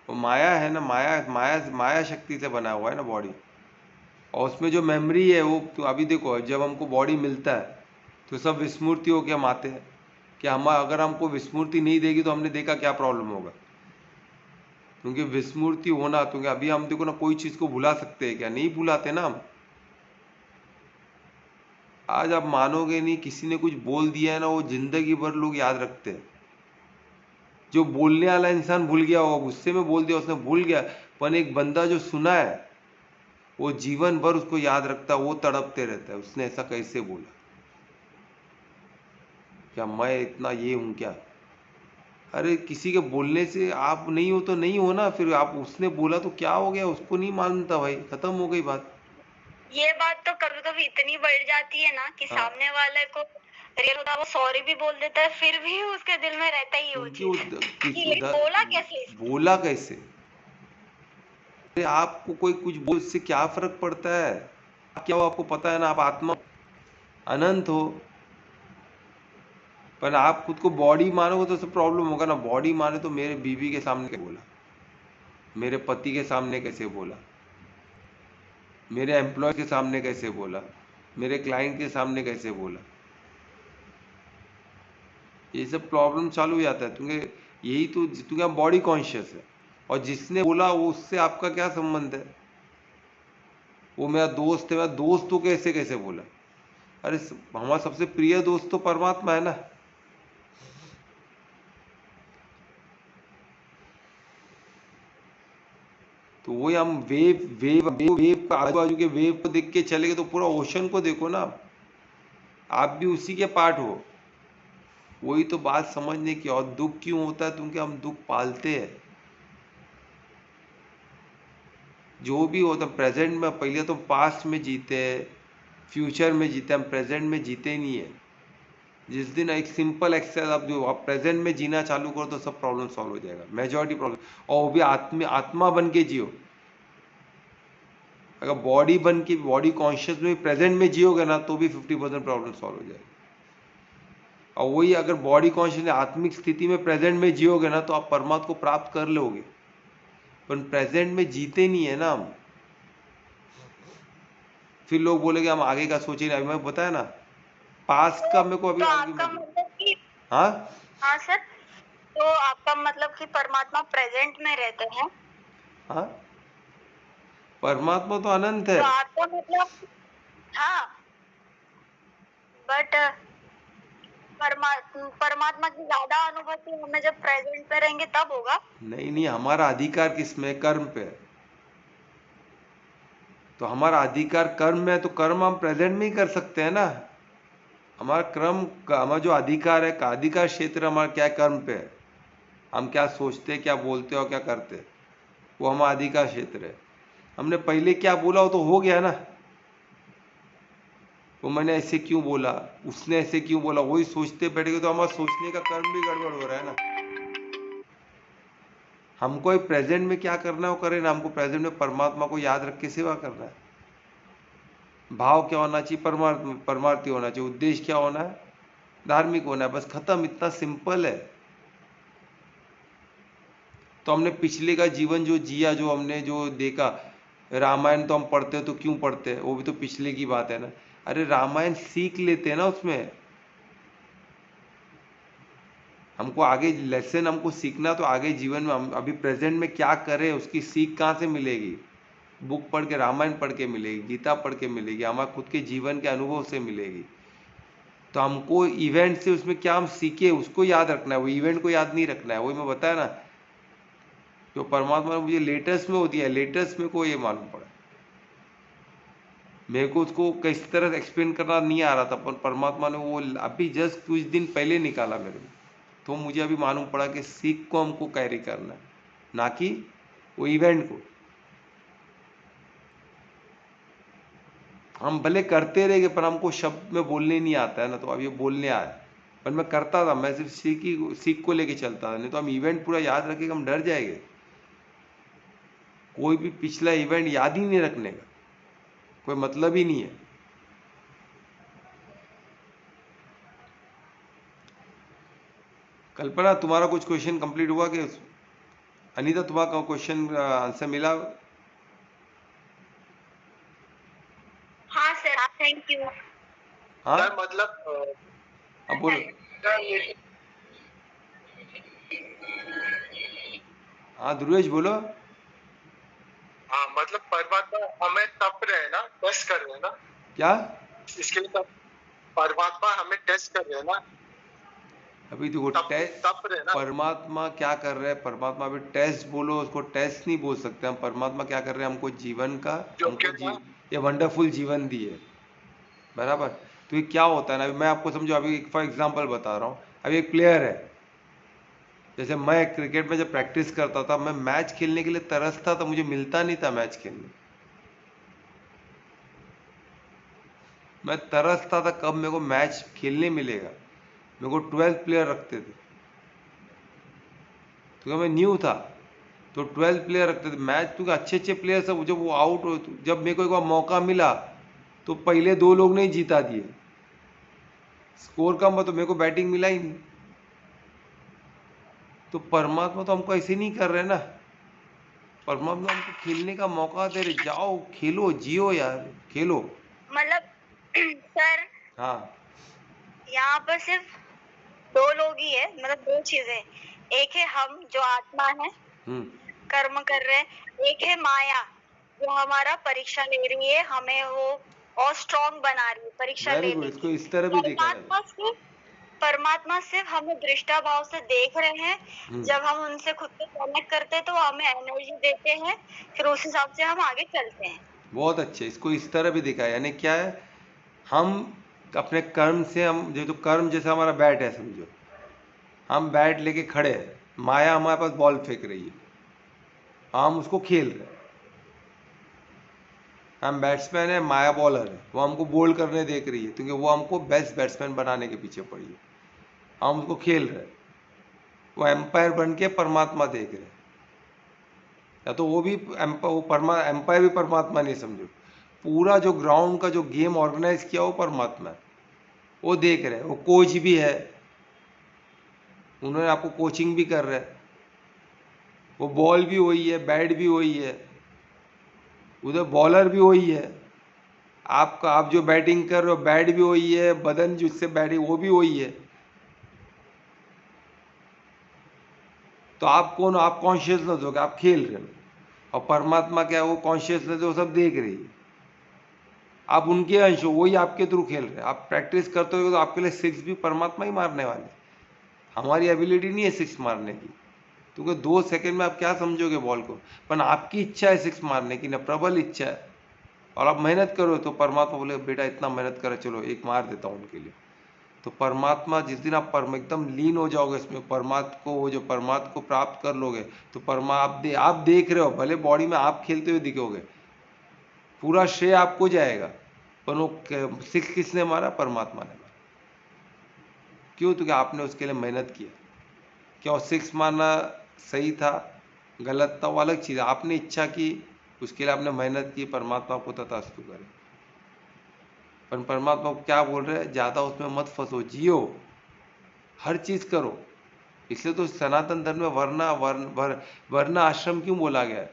वो माया है ना, माया शक्ति से बना हुआ है ना बॉडी। और उसमें जो मेमोरी है वो, तो अभी देखो जब हमको बॉडी मिलता है तो सब विस्मृति हो के हम आते हैं कि हम, अगर हमको विस्मृति नहीं देगी तो हमने देखा क्या प्रॉब्लम होगा। क्योंकि विस्मृति होना, क्योंकि अभी हम देखो ना, कोई चीज़ को भुला सकते हैं क्या? नहीं भुलाते ना हम। आज आप मानोगे नहीं, किसी ने कुछ बोल दिया है ना, वो जिंदगी भर लोग याद रखते हैं। जो बोलने वाला इंसान भूल गया होगा, गुस्से में बोल दिया उसने, भूल गया, पर एक बंदा जो सुना है वो जीवन भर उसको याद रखता है, वो तड़पते रहता है, उसने ऐसा कैसे बोला, क्या मैं इतना ये हूं क्या? अरे किसी के बोलने से आप नहीं हो तो नहीं हो ना, फिर आप उसने बोला तो क्या हो गया, उसको नहीं मानता भाई, खत्म हो गई बात। ये बात तो कभी कभी इतनी बढ़ जाती है ना कि हाँ सामने वाले को रियल होता है, वो सॉरी भी बोल देता है, फिर भी उसके दिल में रहता ही है वो क्योंकि चीज कि लेकिन उधर बोला कैसे इसने? बोला कैसे। अरे आपको कोई कुछ बोल, इससे क्या फर्क पड़ता है, क्या हो आपको पता है ना, आप आत्मा अनंत हो। पर आप खुद को बॉडी मानोगे तो सब प्रॉब्लम होगा ना। बॉडी माने तो मेरे बीवी के सामने कैसे बोला, मेरे पति के सामने कैसे बोला, मेरे एम्प्लॉय के सामने कैसे बोला, मेरे क्लाइंट के सामने कैसे बोला, ये सब प्रॉब्लम चालू हो जाता है। तुम्हें यही तो, तुम्हें बॉडी कॉन्शियस है, और जिसने बोला वो, उससे आपका क्या संबंध है। वो मेरा दोस्त है, मेरा दोस्त तो कैसे कैसे बोला। अरे हमारा सबसे प्रिय दोस्त तो परमात्मा है ना। तो वही हम वेव वेव वेव वेव का, आजू बाजू के वेव को देख के चले गए तो पूरा ओशन को देखो ना, आप भी उसी के पार्ट हो। वही तो बात समझने की। और दुख क्यों होता है, क्योंकि हम दुख पालते हैं। जो भी होता प्रेजेंट में, पहले तो पास्ट में जीते हैं, फ्यूचर में जीते, हम प्रेजेंट में जीते ही नहीं है। जिस दिन एक सिंपल एक्सरसाइज आप जो आप प्रेजेंट में जीना चालू करो तो सब प्रॉब्लम सॉल्व हो जाएगा, मेजॉरिटी प्रॉब्लम। और वो भी आत्मा बन के जियो। अगर बॉडी बन के, बॉडी कॉन्शियस में प्रेजेंट में जियोगे ना, तो भी 50% प्रॉब्लम सॉल्व हो जाएगी। और वही अगर बॉडी कॉन्शियस आत्मिक स्थिति में प्रेजेंट में जियोगे ना, तो आप परमात्मा को प्राप्त कर लोगे। पर प्रेजेंट में जीते नहीं है ना हम। फिर लोग बोलेंगे हम आगे का सोचे नहीं। अभी मैं बताया ना, पास्ट का मेरे को अभी तो आपका मतलब कि, हाँ हाँ सर, तो आपका मतलब कि परमात्मा प्रेजेंट में रहते हैं। हाँ, परमात्मा तो अनंत है। तो आपका मतलब, हाँ, बट परमात्मा की ज्यादा अनुभूति हमें जब प्रेजेंट पे रहेंगे तब होगा। नहीं नहीं, हमारा अधिकार किसमें है, कर्म पे है। तो हमारा अधिकार कर्म में है, तो कर्म हम प्रेजेंट में ही कर सकते हैं ना। हमारा हमारा जो अधिकार है, का अधिकार क्षेत्र हमारा क्या है, कर्म पे है। हम क्या सोचते हैं, क्या बोलते हैं और क्या करते हैं, वो हमारा अधिकार क्षेत्र है। हमने पहले क्या बोला वो तो हो गया ना। वो मैंने ऐसे क्यों बोला, उसने ऐसे क्यों बोला, वही सोचते बैठेंगे तो हमारा सोचने का कर्म भी गड़बड़ हो रहा है ना। हमको प्रेजेंट में क्या करना है वो करें ना। हमको प्रेजेंट में परमात्मा को याद रख के सेवा करना है। भाव क्या होना चाहिए, परमार्थी होना चाहिए। उद्देश्य क्या होना है, धार्मिक होना है। बस खत्म, इतना सिंपल है। तो हमने पिछले का जीवन जो जिया, जो हमने जो देखा, रामायण तो हम पढ़ते हैं तो क्यों पढ़ते हैं, वो भी तो पिछले की बात है ना। अरे रामायण सीख लेते हैं ना उसमें। हमको आगे लेसन हमको सीखना, तो आगे जीवन में हम अभी प्रेजेंट में क्या करें उसकी सीख कहाँ से मिलेगी। बुक पढ़ के, रामायण पढ़ के मिलेगी, गीता पढ़ के मिलेगी, हमारे खुद के जीवन के अनुभव से मिलेगी। तो हमको इवेंट से उसमें क्या हम सीखे उसको याद रखना है, वो इवेंट को याद नहीं रखना है। वही मैं बताया ना, जो परमात्मा ने मुझे लेटेस्ट में होती है, लेटेस्ट में को ये मालूम पड़ा। मेरे को उसको किस तरह एक्सप्लेन करना नहीं आ रहा था, पर परमात्मा ने वो अभी जस्ट कुछ दिन पहले निकाला मेरे को। तो मुझे अभी मालूम पड़ा कि सीख को हमको कैरी करना है, ना कि वो इवेंट को। हम भले करते रहेंगे पर हमको शब्द में बोलने नहीं आता है ना। तो अब ये बोलने आया, पर मैं करता था, मैं सिर्फ सीख को लेके चलता था। नहीं तो हम इवेंट पूरा याद रखेंगे, हम डर जाएंगे। कोई भी पिछला इवेंट याद ही नहीं रखने का कोई मतलब ही नहीं है। कल्पना, तुम्हारा कुछ क्वेश्चन कंप्लीट हुआ कि अनीता, तुम्हारा क्वेश्चन आंसर मिला? हाँ सर, थैंक यू। हाँ सर मतलब हाँ बोलो। हाँ ध्रुवेश बोलो। हाँ मतलब परमात्मा हमें तप रहे हैं ना, टेस्ट कर रहे हैं ना। क्या? इसके लिए परमात्मा हमें टेस्ट कर रहे हैं ना। अभी देखो टेस्ट, तप रहे हैं ना। परमात्मा क्या कर रहे हैं, परमात्मा अभी टेस्ट बोलो, उसको टेस्ट नहीं बोल सकते हम। परमात्मा क्या कर रहे हैं, हमको जीवन का, हमको ये वंडरफुल जीवन दी है, बराबर। तो ये क्या होता है ना, अभी मैं आपको समझो, अभी फॉर एग्जांपल बता रहा हूँ। अभी एक प्लेयर है, जैसे मैं क्रिकेट में जब प्रैक्टिस करता था, मैं मैच खेलने के लिए तरसता था, मुझे मिलता नहीं था मैच खेलने। मैं तरसता था कब मेरे को मैच खेलने मिलेगा। मेरे को 12 प्लेयर रखते थे, क्योंकि मैं न्यू था, तो 12 प्लेयर रखते थे मैच, क्योंकि अच्छे अच्छे प्लेयर सब जब वो आउट हो, जब मेरे को एक बार मौका मिला तो पहले 2 लोग ने जीता दिए, स्कोर कम हुआ तो मेरे को बैटिंग मिला ही नहीं। तो परमात्मा तो हमको ऐसे नहीं कर रहे ना, परमात्मा हमको खेलने का मौका दे रहे, जाओ खेलो, जियो यार, खेलो। मतलब सर, हाँ, यहाँ पर सिर्फ 2 लोग ही है, मतलब 2 चीजें। एक है हम जो आत्मा है, कर्म कर रहे हैं, एक है माया जो हमारा परीक्षा ले रही है, हमें वो और स्ट्रॉन्ग बना रही है परीक्षा वेरी गुड, लेने इसको की। इस तरह भी देखा जाए। परमात्मा सिर्फ हमें दृष्टा भाव से देख रहे हैं। जब हम उनसे खुद को कनेक्ट करते हैं तो वो हमें एनर्जी देते हैं, फिर उस हिसाब से हम आगे चलते हैं। बहुत अच्छे, इसको इस तरह भी देखा है, यानी क्या है, हम अपने कर्म से, हम जो कर्म जैसा हमारा बैट है समझो, हम बैट लेके खड़े हैं, माया हमारे पास बॉल फेंक रही है, हम उसको खेल रहे हैं। हम बैट्समैन है, माया बॉलर है, वो हमको बोल करने देख रही है, क्योंकि वो हमको बेस्ट बैट्समैन बनाने के पीछे पड़ी है, हम उसको खेल रहे हैं। वो एम्पायर बन के परमात्मा देख रहे हैं, या तो वो भी एम्पायर भी परमात्मा नहीं समझो, पूरा जो ग्राउंड का जो गेम ऑर्गेनाइज किया वो परमात्मा है, वो देख रहे हैं, वो कोच भी है, उन्होंने आपको कोचिंग भी कर रहे हैं, वो बॉल भी वही है, बैट भी वही है, उधर बॉलर भी वही है, आपका आप जो बैटिंग कर रहे हो बैट भी वही है, बदन जिससे बैटिंग वो भी वही है। तो आप कौन, आप कॉन्शियसनेस हो, आप खेल रहे हो, और परमात्मा क्या है, वो कॉन्शियसनेस वो सब देख रही है, आप उनके अंश हो, वही आपके थ्रू खेल रहे हैं। आप प्रैक्टिस करते हो तो आपके लिए 6 भी परमात्मा ही मारने वाले, हमारी एबिलिटी नहीं है 6 मारने की, क्योंकि 2 सेकंड में आप क्या समझोगे बॉल को, पर आपकी इच्छा है 6 मारने की, ना प्रबल इच्छा है, और आप मेहनत करो तो परमात्मा बोले बेटा इतना मेहनत करो, चलो एक मार देता हूँ उनके लिए। तो परमात्मा जिस दिन आप एकदम लीन हो जाओगे इसमें, परमात्मा को, वो जो परमात्मा को प्राप्त कर लोगे, तो आप देख रहे हो, भले बॉडी में आप खेलते हुए दिखोगे, पूरा श्रेय आपको जाएगा, पर वो 6 किसने मारा, परमात्मा ने मारा। क्यों, तो क्या आपने उसके लिए मेहनत किया। क्या 6 मारना सही था गलत था वो अलग चीज़ है, आपने इच्छा की, उसके लिए आपने मेहनत की, परमात्मा को तथास्तु करे। पर परमात्मा को क्या बोल रहे हैं, ज़्यादा उसमें मत फंसो, जियो, हर चीज़ करो। इसलिए तो सनातन धर्म में वर्ण आश्रम क्यों बोला गया है।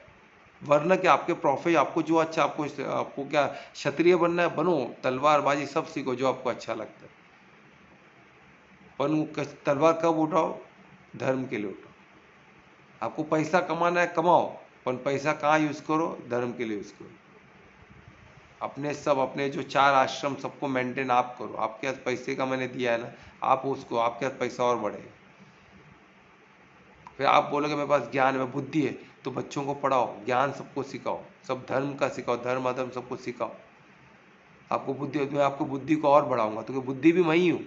वर्ण क्या, आपके प्रोफेशन, आपको जो अच्छा, आपको क्या क्षत्रिय बनना है, बनो, तलवारबाजी सब सीखो जो आपको अच्छा लगता है, पर तलवार कब उठाओ, धर्म के लिए उठाओ। आपको पैसा कमाना है, कमाओ, पर पैसा कहाँ यूज़ करो, धर्म के लिए यूज़ करो। अपने जो 4 आश्रम सबको मेंटेन आप करो, आपके पास पैसे का मैंने दिया है ना, आप उसको, आपके पास पैसा और बढ़ेगा। फिर आप बोलोगे मेरे पास ज्ञान है, बुद्धि है, तो बच्चों को पढ़ाओ, ज्ञान सबको सिखाओ, सब धर्म का सिखाओ, धर्म अधर्म सबको सिखाओ। आपको बुद्धि, मैं आपको बुद्धि को और बढ़ाऊंगा, क्योंकि बुद्धि भी मैं ही हूँ।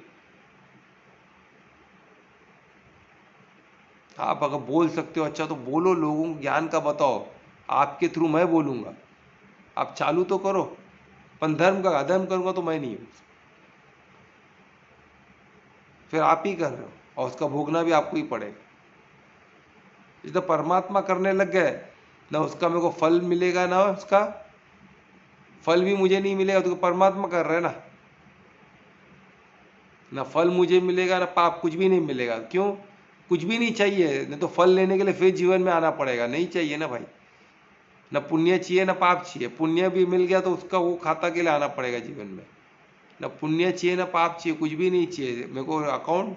आप अगर बोल सकते हो अच्छा तो बोलो, लोगों को ज्ञान का बताओ, आपके थ्रू मैं बोलूँगा, आप चालू तो करो। पर धर्म का अधर्म करूँगा तो मैं नहीं हूँ, फिर आप ही कर रहे हो, और उसका भोगना भी आपको ही पड़ेगा। इसलिए परमात्मा करने लग गए ना, उसका मेरे को फल मिलेगा, ना उसका फल भी मुझे नहीं मिलेगा, तो परमात्मा कर रहे हैं ना फल मुझे मिलेगा ना पाप, कुछ भी नहीं मिलेगा। क्यों, कुछ भी नहीं चाहिए, नहीं तो फल लेने के लिए फिर जीवन में आना पड़ेगा, नहीं चाहिए ना भाई, ना पुण्य चाहिए ना पाप चाहिए। पुण्य भी मिल गया तो उसका वो खाता के लिए आना पड़ेगा जीवन में, ना पुण्य चाहिए ना पाप चाहिए, कुछ भी नहीं चाहिए, मेरे को अकाउंट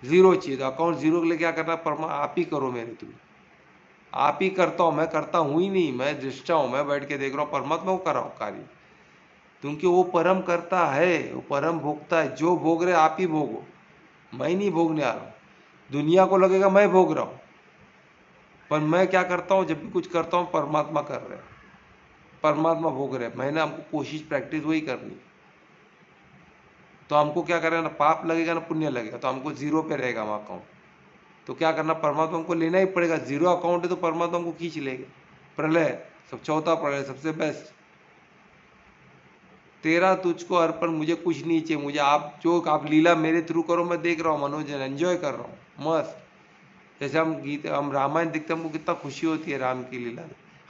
0 चाहिए। तो अकाउंट 0 के लिए क्या करना, आप ही करो मेरे थ्रू, आप ही करता हूँ, मैं करता हूँ ही नहीं, मैं दृष्टा हूँ, मैं बैठ के देख रहा हूँ, परमात्मा को कर रहा हूँ कार्य, क्योंकि वो परम करता है, वो परम भोगता है, जो भोग रहे आप ही भोगो, मैं नहीं भोगने आ रहा हूँ। दुनिया को लगेगा मैं भोग रहा हूँ, पर मैं क्या करता हूँ, जब भी कुछ करता हूँ परमात्मा कर रहे हैं, परमात्मा भोग रहे हैं, मैंने हमको कोशिश प्रैक्टिस वही करनी। तो हमको क्या करेगा, ना पाप लगेगा ना पुण्य लगेगा, तो हमको 0 पे रहेगा वहाँ अकाउंट। तो क्या करना, परमात्मा को लेना ही पड़ेगा। जीरो अकाउंट है तो परमात्मा को खींच लेंगे। प्रलय सब चौथा प्रलय सबसे बेस्ट। तेरा तुझको अर्पण, मुझे कुछ नहीं चाहिए, मुझे आप जो आप लीला मेरे थ्रू करो, मैं देख रहा हूँ, मनोज एंजॉय कर रहा हूँ मस्त। जैसे हम रामायण देखते हैं, हमको कितना खुशी होती है राम की लीला,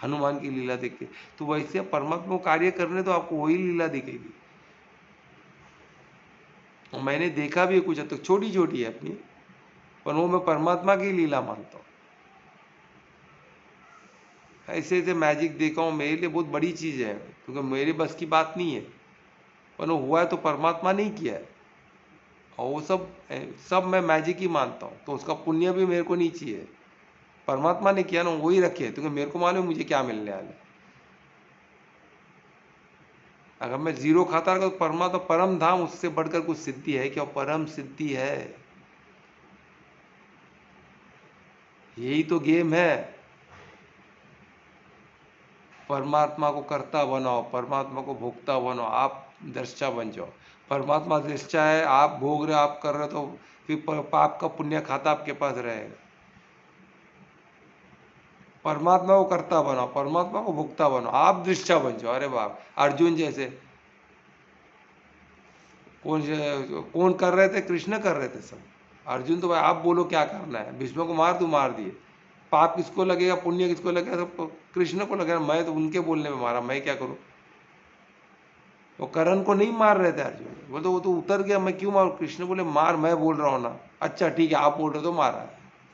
हनुमान की लीला देख के, तो वैसे परमात्मा को कार्य करने तो आपको वही लीला दिखेगी। और मैंने देखा भी कुछ हद तक, छोटी छोटी है अपनी, पर वो मैं परमात्मा की लीला मानता हूँ। ऐसे ऐसे मैजिक देखा हूँ, मेरे लिए बहुत बड़ी चीज़ है, क्योंकि मेरे बस की बात नहीं है, पर वो हुआ है तो परमात्मा नहीं किया है। और वो सब मैं मैजिक ही मानता हूँ, तो उसका पुण्य भी मेरे को नहीं चाहिए, परमात्मा ने किया ना, वही रखे, क्योंकि मेरे को मालूम मुझे क्या मिलने वाला है। अगर मैं जीरो खाता रहा तो परमात्मा परम धाम, उससे बढ़कर कुछ सिद्धि है क्या? परम सिद्धि है, यही तो गेम है। परमात्मा को कर्ता बनाओ, परमात्मा को भोक्ता बनाओ, आप दृष्टा बन जाओ। परमात्मा दृष्टा है, आप भोग रहे, आप कर रहे, तो फिर पाप का पुण्य खाता आपके पास रहेगा। परमात्मा को कर्ता बनाओ, परमात्मा को भोक्ता बनाओ, आप दृष्टा बन जाओ। अरे बाप, अर्जुन जैसे कौन कर रहे थे? कृष्ण कर रहे थे सब। अर्जुन तो भाई आप बोलो क्या करना है, भीष्म को मार, तू मार दिए, पाप किसको लगेगा, पुण्य किसको लगेगा? सब कृष्ण को लगेगा। मैं तो उनके बोलने में मारा, मैं क्या करूं? वो करण को नहीं मार रहे थे अर्जुन, बोले तो वो तो उतर गया, मैं क्यों मारूं? कृष्ण बोले मार, मैं बोल रहा हूं ना। अच्छा ठीक है, आप बोल रहे हो तो मारा,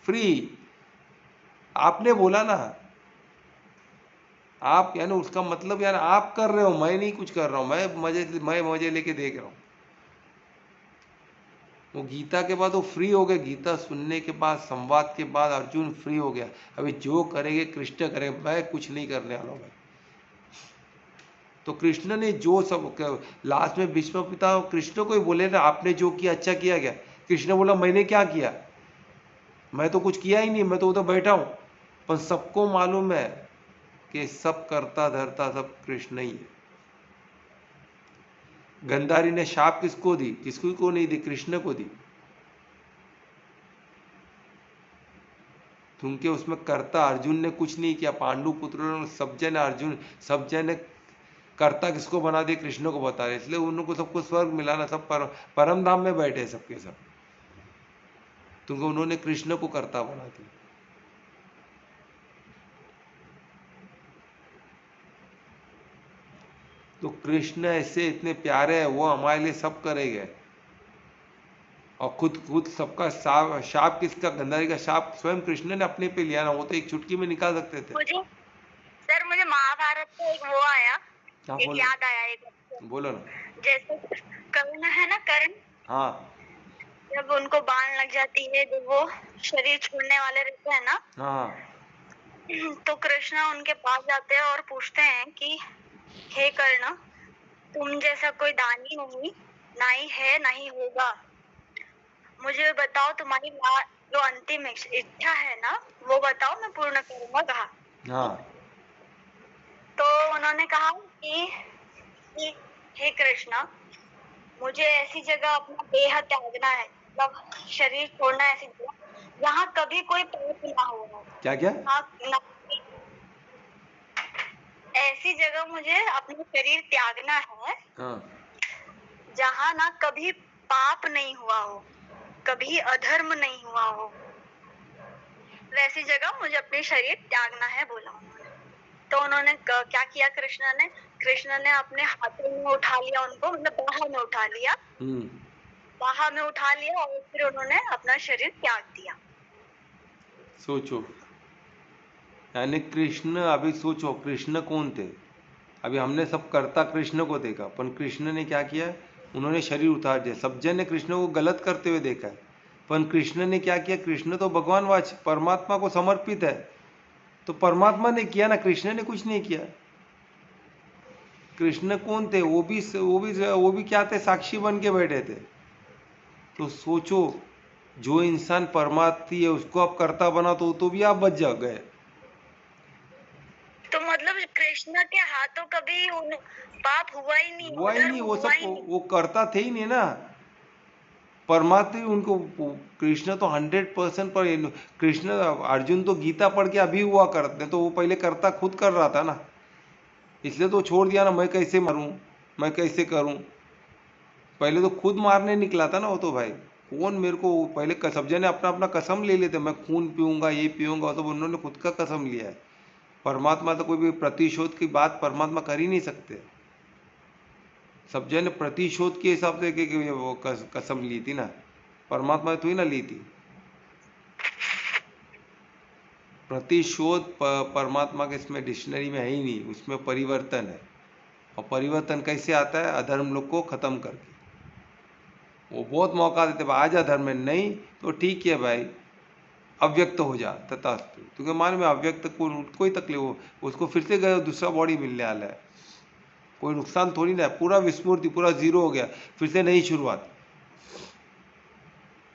फ्री, आपने बोला ना। आप यानी उसका मतलब यानी आप कर रहे हो, मैं नहीं कुछ कर रहा हूं, मैं मजे लेके देख रहा हूं। वो गीता के बाद वो फ्री हो गए, गीता सुनने के बाद, संवाद के बाद अर्जुन फ्री हो गया। अभी जो करेंगे कृष्ण करेंगे, मैं कुछ नहीं करने वाला हूं भाई। तो कृष्ण ने जो सब लास्ट में भीष्म पिता कृष्ण को ही बोले ना, आपने जो किया अच्छा किया गया। कृष्ण बोला मैंने क्या किया, मैं तो कुछ किया ही नहीं, मैं तो उधर बैठा हूं। पर सबको मालूम है कि सब करता धरता सब कृष्ण ही है। गंधारी ने शाप किसको दी? किसको को नहीं दी, कृष्ण को दी, क्योंकि उसमें कर्ता अर्जुन ने कुछ नहीं किया। पांडु पुत्रों सब जन अर्जुन, सब जन कर्ता किसको बना दिया? कृष्ण को बता रहे, इसलिए उनको सबको स्वर्ग मिला ना, सब परम धाम में बैठे सबके सब, क्योंकि उन्होंने कृष्ण को कर्ता बना दिया। तो कृष्ण ऐसे इतने प्यारे हैं, वो हमारे लिए सब करेंगे। और खुद सबका शाप किसका? गंधारी का शाप स्वयं कृष्ण ने अपने पे लिया ना, वो तो एक चुटकी में निकाल सकते थे। मुझे महाभारत का एक वो आया, एक याद आया, एक बोलो ना। जैसे कर्ण है ना, कर्ण, हाँ, जब उनको बाण लग जाती है, जब वो शरीर छोड़ने वाले रहते हैं ना, हाँ, तो कृष्णा उनके पास जाते हैं और पूछते हैं कि हे कर्ण, तुम जैसा कोई दानी नहीं, ना ही है ना ही होगा, मुझे बताओ तुम्हारी जो अंतिम इच्छा है ना, वो बताओ, मैं पूर्ण करूंगा। कहा। हाँ, तो उन्होंने कहा कि हे कृष्णा, मुझे ऐसी जगह अपना देह त्यागना है, मतलब शरीर छोड़ना है, ऐसी जगह जहाँ कभी कोई पाप ना हो। क्या क्या? ऐसी जगह मुझे अपना शरीर त्यागना है, हाँ, जहाँ ना कभी पाप नहीं हुआ हो, कभी अधर्म नहीं हुआ हो, वैसी जगह मुझे अपने शरीर त्यागना है, बोला उन्होंने। तो उन्होंने क्या किया? कृष्ण ने अपने हाथों में उठा लिया उनको, मतलब बाहों में उठा लिया, बाहों में उठा लिया, और फिर उन्होंने अपना शरीर त्याग दिया। सोचो, यानी कृष्ण, अभी सोचो कृष्ण कौन थे? अभी हमने सब कर्ता कृष्ण को देखा, पर कृष्ण ने क्या किया? उन्होंने शरीर उतार दिया। सब जन ने कृष्ण को गलत करते हुए देखा है, पर कृष्ण ने क्या किया? कृष्ण तो भगवान वाच, परमात्मा को समर्पित है, तो परमात्मा ने किया ना, कृष्ण ने कुछ नहीं किया। कृष्ण कौन थे? वो भी क्या थे? साक्षी बन के बैठे थे। तो सोचो, जो इंसान परमार्थी है उसको आप कर्ता बना, तो भी आप बच जा गए। तो मतलब कृष्ण के हाथों कभी पाप हुआ ही नहीं, वो सब वो करता थे ही नहीं ना। परमात्मा ही उनको, कृष्ण तो 100% पर, कृष्ण, अर्जुन तो गीता पढ़ के अभी हुआ करते, तो वो पहले करता खुद कर रहा था ना, इसलिए तो छोड़ दिया ना, मैं कैसे मारूं, मैं कैसे करूं, पहले तो खुद मारने निकला था ना वो तो भाई। कौन मेरे को, पहले सब जने अपना अपना कसम ले लेते, मैं खून पीऊंगा, ये पीऊंगा, तो उन्होंने खुद का कसम लिया है। परमात्मा तो कोई भी प्रतिशोध की बात परमात्मा कर ही नहीं सकते। सब जन प्रतिशोध के हिसाब से कि वो कसम ली थी ना, परमात्मा तो ही ना ली थी। प्रतिशोध परमात्मा के इसमें डिक्शनरी में है ही नहीं, उसमें परिवर्तन है। और परिवर्तन कैसे आता है? अधर्म लोग को खत्म करके। वो बहुत मौका देते, आ जा धर्म में, नहीं तो ठीक है भाई, अव्यक्त हो जा, तथास्तु। क्योंकि मालूम है अव्यक्त को कोई तकलीफ हो, उसको फिर से गए दूसरा बॉडी मिलने वाला है, कोई नुकसान थोड़ी ना है, पूरा विस्मृति, पूरा जीरो हो गया, फिर से नई शुरुआत।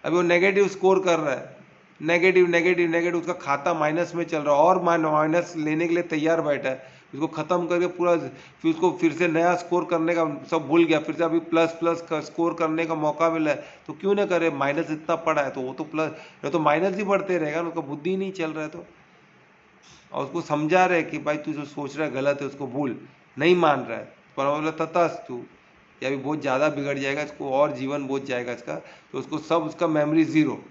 अभी वो नेगेटिव स्कोर कर रहा है, नेगेटिव नेगेटिव नेगेटिव, उसका खाता माइनस में चल रहा है, और माइनस लेने के लिए तैयार बैठा है, उसको खत्म करके पूरा, फिर उसको फिर से नया स्कोर करने का सब भूल गया, फिर से अभी प्लस प्लस का स्कोर करने का मौका मिला है, तो क्यों ना करे? माइनस इतना पड़ा है तो वो तो प्लस, ये तो माइनस ही बढ़ते रहेगा ना, उसका बुद्धि नहीं चल रहा है तो। और उसको समझा रहे कि भाई तू जो सोच रहा है गलत है, उसको भूल, नहीं मान रहा है, पर बोला तथास्तु, या भी बहुत ज़्यादा बिगड़ जाएगा इसको, और जीवन बहुत जाएगा इसका, तो उसको सब, उसका मेमोरी जीरो,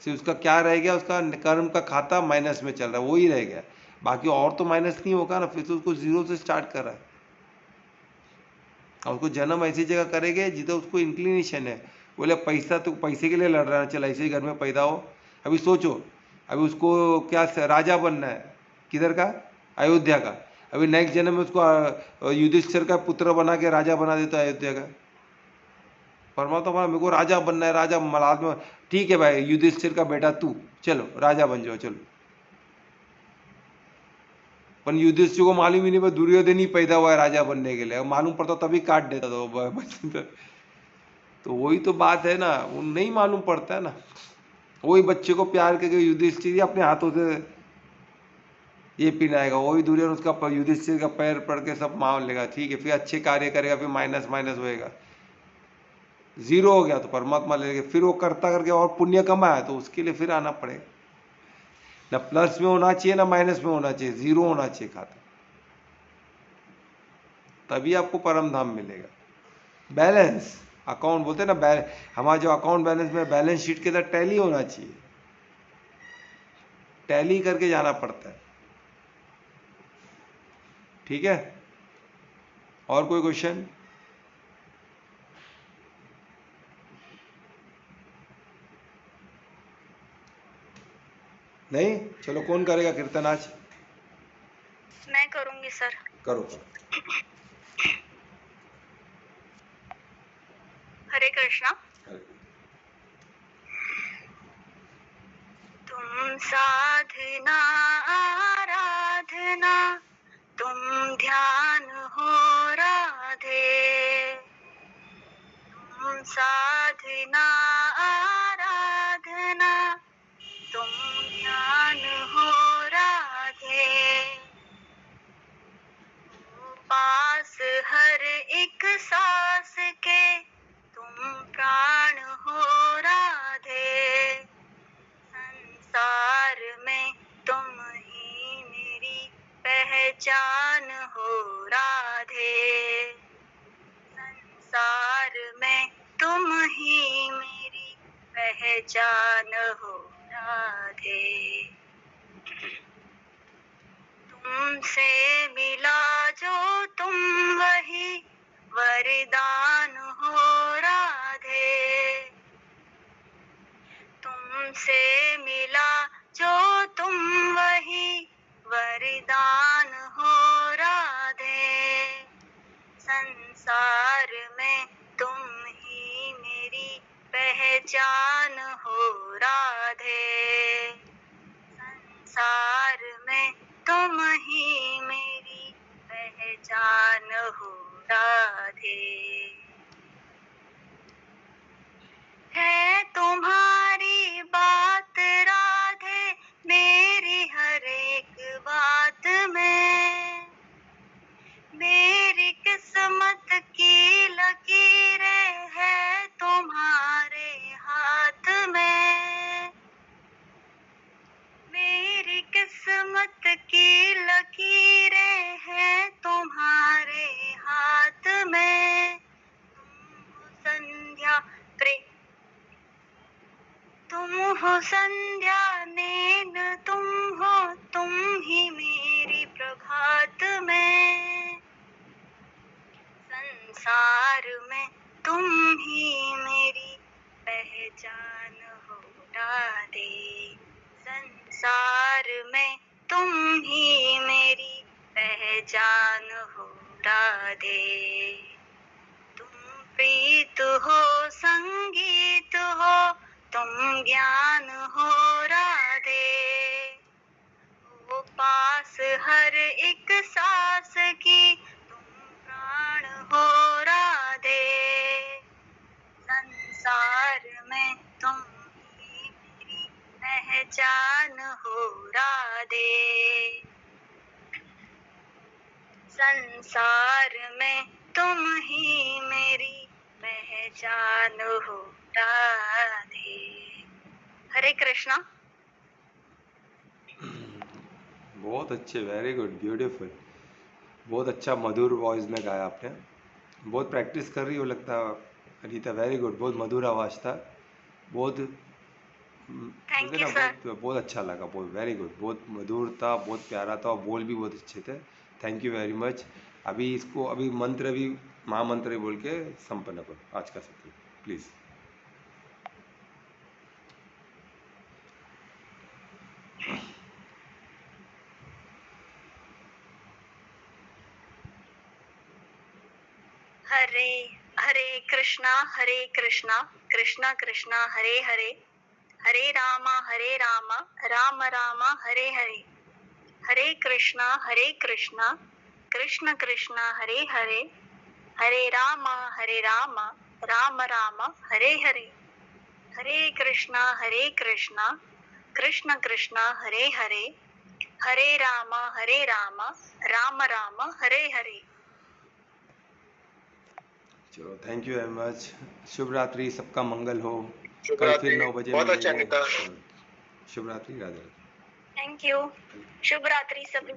सिर्फ उसका क्या रह गया, उसका कर्म का खाता माइनस में चल रहा है, वही रह गया, बाकी और तो माइनस नहीं होगा ना, फिर तो उसको जीरो से स्टार्ट कर रहा है। और उसको जन्म ऐसी जगह करेंगे जिधर उसको इंक्लिनेशन है, बोले पैसा, तो पैसे के लिए लड़ रहा है, चल ऐसे ही घर में पैदा हो। अभी सोचो, अभी उसको क्या राजा बनना है, किधर का? अयोध्या का। अभी नेक्स्ट जन्म में उसको युधिष्ठिर का पुत्र बना के राजा बना देता है अयोध्या का। परमात्मा मेरे को राजा बनना है, राजा मलाद में, ठीक है भाई, युधिष्ठिर का बेटा तू चलो राजा बन जाओ, चलो। पर युधिष्ठिर को मालूम ही नहीं, भाई दुर्योधन ही पैदा हुआ है राजा बनने के लिए, मालूम पड़ता तभी काट देता था। तो वही तो बात है ना, वो नहीं मालूम पड़ता है ना। वही बच्चे को प्यार करके युधिष्ठिर अपने हाथों से ये पिलाएगा, वही दुर्योधन उसका युधिष्ठिर का पैर पड़ के सब मान लेगा, ठीक है, फिर अच्छे कार्य करेगा, फिर माइनस माइनस होएगा, जीरो हो गया तो परमात्मा ले लेंगे, फिर वो करता करके और पुण्य कमाया तो उसके लिए फिर आना पड़ेगा। ना प्लस में होना चाहिए ना माइनस में होना चाहिए, जीरो होना चाहिए खाता, तभी आपको परम धाम मिलेगा। बैलेंस अकाउंट बोलते हैं ना, हमारा जो अकाउंट बैलेंस में, बैलेंस शीट के अंदर टैली होना चाहिए, टैली करके जाना पड़ता है, ठीक है। और कोई क्वेश्चन? नहीं, चलो कौन करेगा कीर्तन आज? मैं करूंगी सर। करो। हरे कृष्णा। तुम साधना आराधना, तुम ध्यान हो राधे, तुम साधना आराधना, तुम ध्यान हो राधे, पास हर एक सांस के तुम प्राण हो राधे, संसार में तुम ही मेरी पहचान हो राधे, संसार में तुम ही मेरी पहचान हो राधे, तुमसे मिला जो तुम वही वरदान हो राधे, तुमसे मिला जो तुम वही वरदान हो राधे, संसार में तुम ही मेरी पहचान हो राधे, संसार में तुम ही मेरी पहचान हो राधे, है तुम्हारी बात राधे मेरी हर एक बात में, मेरी किस्मत की लकीरें है तुम्हारे किस्मत की लकीरें हैं तुम्हारे हाथ में। तुम हो संध्या नैन, तुम हो तुम ही मेरी प्रभात में। संसार में तुम ही मेरी पहचान हो राधे। संसार में तुम ही मेरी पहचान हो राधे। तुम प्रीत हो संगीत हो, तुम ज्ञान हो राधे। वो पास हर एक सांस की, तुम प्राण हो राधे। संसार में तुम ही मेरी पहचान हो राधे। संसार में तुम ही मेरी पहचान हो राधे। हरे कृष्णा। बहुत अच्छे, वेरी गुड, ब्यूटीफुल। बहुत अच्छा मधुर वॉइस में गाया आपने। बहुत प्रैक्टिस कर रही हो लगता है अनीता। वेरी गुड, बहुत मधुर आवाज़ था। बहुत थैंक मुझे यू ना सर। बहुत अच्छा लगा। बहुत वेरी गुड, बहुत मधुर था, बहुत प्यारा था और बोल भी बहुत अच्छे थे। Thank you very much. अभी इसको अभी मंत्र भी महामंत्र बोल के संपन्न करो आज का सत्र प्लीज़। हरे हरे कृष्णा कृष्णा कृष्णा हरे हरे, हरे रामा राम राम हरे हरे। हरे कृष्णा कृष्ण कृष्ण हरे हरे, हरे रामा राम राम हरे हरे। हरे कृष्णा कृष्ण कृष्ण हरे हरे, हरे राम राम राम हरे हरे। चलो थैंक यू वेरी मच। शुभ रात्रि, सबका मंगल हो। शुभ कल फिर रात्रि। 9 बजे बहुत अच्छा मिलेंगे। अनीता। शुभ रात्रि, राधे राधे। Thank you. शुभ रात्रि सभी।